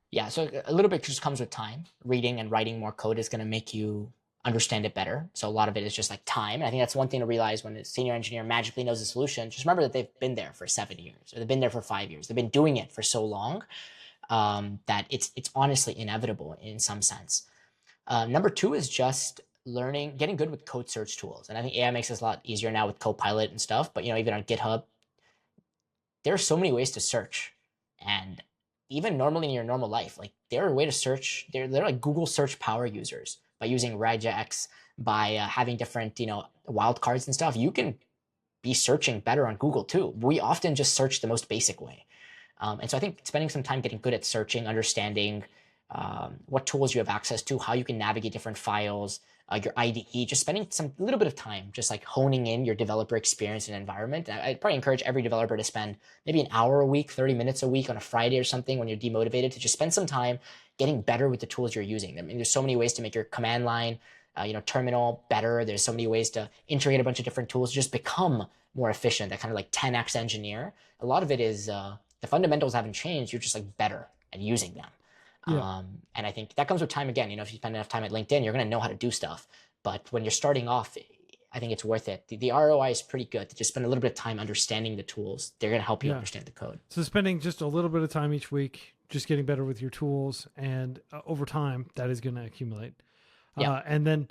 Yeah, so a little bit just comes with time. Reading and writing more code is going to make you understand it better. So a lot of it is just like time. And I think that's one thing to realize when a senior engineer magically knows the solution. Just remember that they've been there for 7 years, or they've been there for 5 years. They've been doing it for so long that it's honestly inevitable in some sense. Number two is just getting good with code search tools. And I think AI makes this a lot easier now with Copilot and stuff. But even on GitHub, there are so many ways to search, and even normally in your normal life, like they're a way to search. They're like Google search power users by using regex, by having different, wildcards and stuff. You can be searching better on Google too. We often just search the most basic way. And so I think spending some time getting good at searching, understanding what tools you have access to, how you can navigate different files, your IDE, just spending some little bit of time, just like honing in your developer experience and environment. And I'd probably encourage every developer to spend maybe an hour a week, 30 minutes a week on a Friday or something when you're demotivated, to just spend some time getting better with the tools you're using. I mean, there's so many ways to make your command line, terminal better. There's so many ways to integrate a bunch of different tools, just become more efficient. That kind of like 10x engineer. A lot of it is the fundamentals haven't changed. You're just like better at using them. Yeah. And I think that comes with time again. If you spend enough time at LinkedIn, you're going to know how to do stuff. But when you're starting off, I think it's worth it. The ROI is pretty good to just spend a little bit of time understanding the tools. They're going to help you understand the code. So spending just a little bit of time each week, just getting better with your tools, and over time, that is going to accumulate. Yeah. And then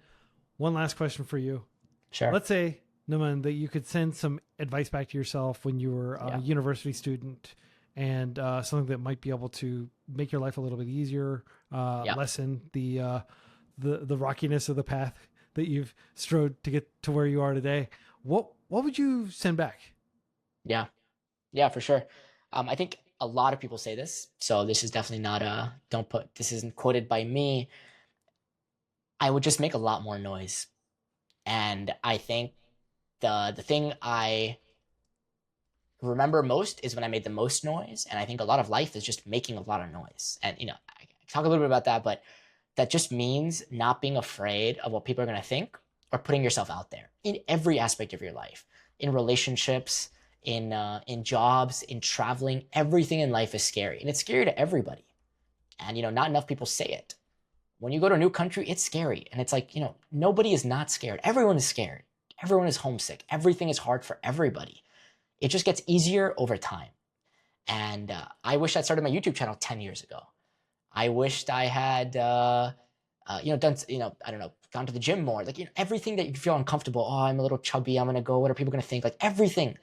one last question for you. Sure. Let's say, Namanh, that you could send some advice back to yourself when you were a university student, and something that might be able to make your life a little bit easier, lessen the rockiness of the path that you've strode to get to where you are today. What would you send back? Yeah, for sure. I think a lot of people say this, so this is definitely not this isn't quoted by me. I would just make a lot more noise. And I think the thing I remember most is when I made the most noise. And I think a lot of life is just making a lot of noise. And, I talk a little bit about that, but that just means not being afraid of what people are going to think, or putting yourself out there in every aspect of your life, in relationships, in jobs, in traveling. Everything in life is scary, and it's scary to everybody. And, not enough people say it. When you go to a new country, it's scary. And it's like, nobody is not scared. Everyone is scared. Everyone is homesick. Everything is hard for everybody. It just gets easier over time. And I wish I'd started my YouTube channel 10 years ago. I wished I had, done, I don't know, gone to the gym more. Like, everything that you feel uncomfortable. Oh, I'm a little chubby. I'm going to go. What are people going to think? Like, everything.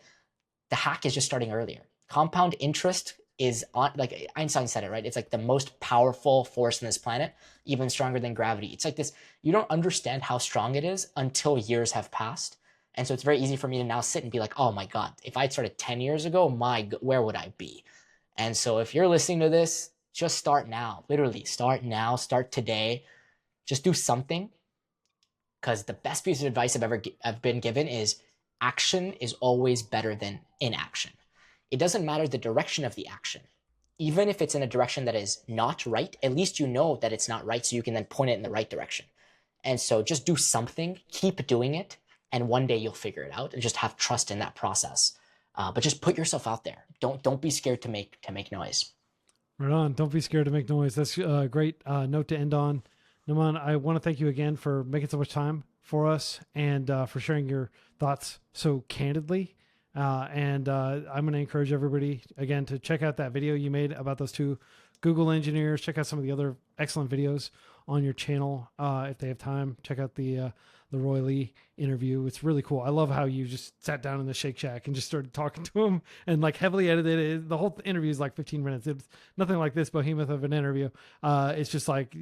The hack is just starting earlier. Compound interest is on, like Einstein said it, right? It's like the most powerful force in this planet, even stronger than gravity. It's like this, you don't understand how strong it is until years have passed. And so it's very easy for me to now sit and be like, oh my God, if I'd started 10 years ago, where would I be? And so if you're listening to this, just start now. Literally start now, start today. Just do something. Because the best piece of advice I've been given is action is always better than inaction. It doesn't matter the direction of the action. Even if it's in a direction that is not right, at least you know that it's not right, so you can then point it in the right direction. And so just do something, keep doing it, and one day you'll figure it out, and just have trust in that process. But just put yourself out there. Don't be scared to make noise. Right on. Don't be scared to make noise. That's a great note to end on. Namanh, I want to thank you again for making so much time for us, and for sharing your thoughts so candidly. I'm going to encourage everybody again to check out that video you made about those two Google engineers. Check out some of the other excellent videos on your channel. If they have time, check out the Roy Lee interview. It's really cool. I love how you just sat down in the Shake Shack and just started talking to him, and like heavily edited it. The whole interview is like 15 minutes. It's nothing like this behemoth of an interview. It's just like,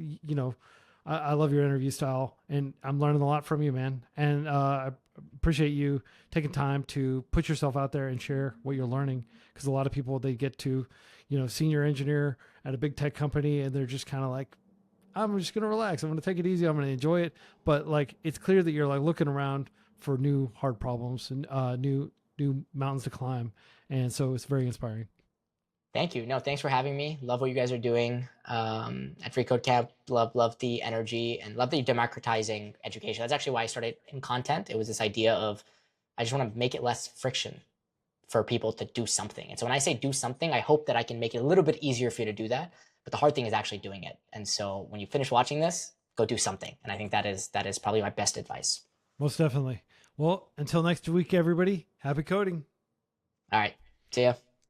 I love your interview style, and I'm learning a lot from you, man. And I appreciate you taking time to put yourself out there and share what you're learning. Because a lot of people, they get to, senior engineer at a big tech company, and they're just kind of like, I'm just going to relax. I'm going to take it easy. I'm going to enjoy it. But like, it's clear that you're like looking around for new hard problems and new mountains to climb. And so it's very inspiring. Thank you. No, thanks for having me. Love what you guys are doing at freeCodeCamp. Love the energy, and love that you're democratizing education. That's actually why I started in content. It was this idea of, I just want to make it less friction for people to do something. And so when I say do something, I hope that I can make it a little bit easier for you to do that. But the hard thing is actually doing it. And so when you finish watching this, go do something. And I think that is probably my best advice. Most definitely. Well, until next week, everybody, happy coding. All right. See ya.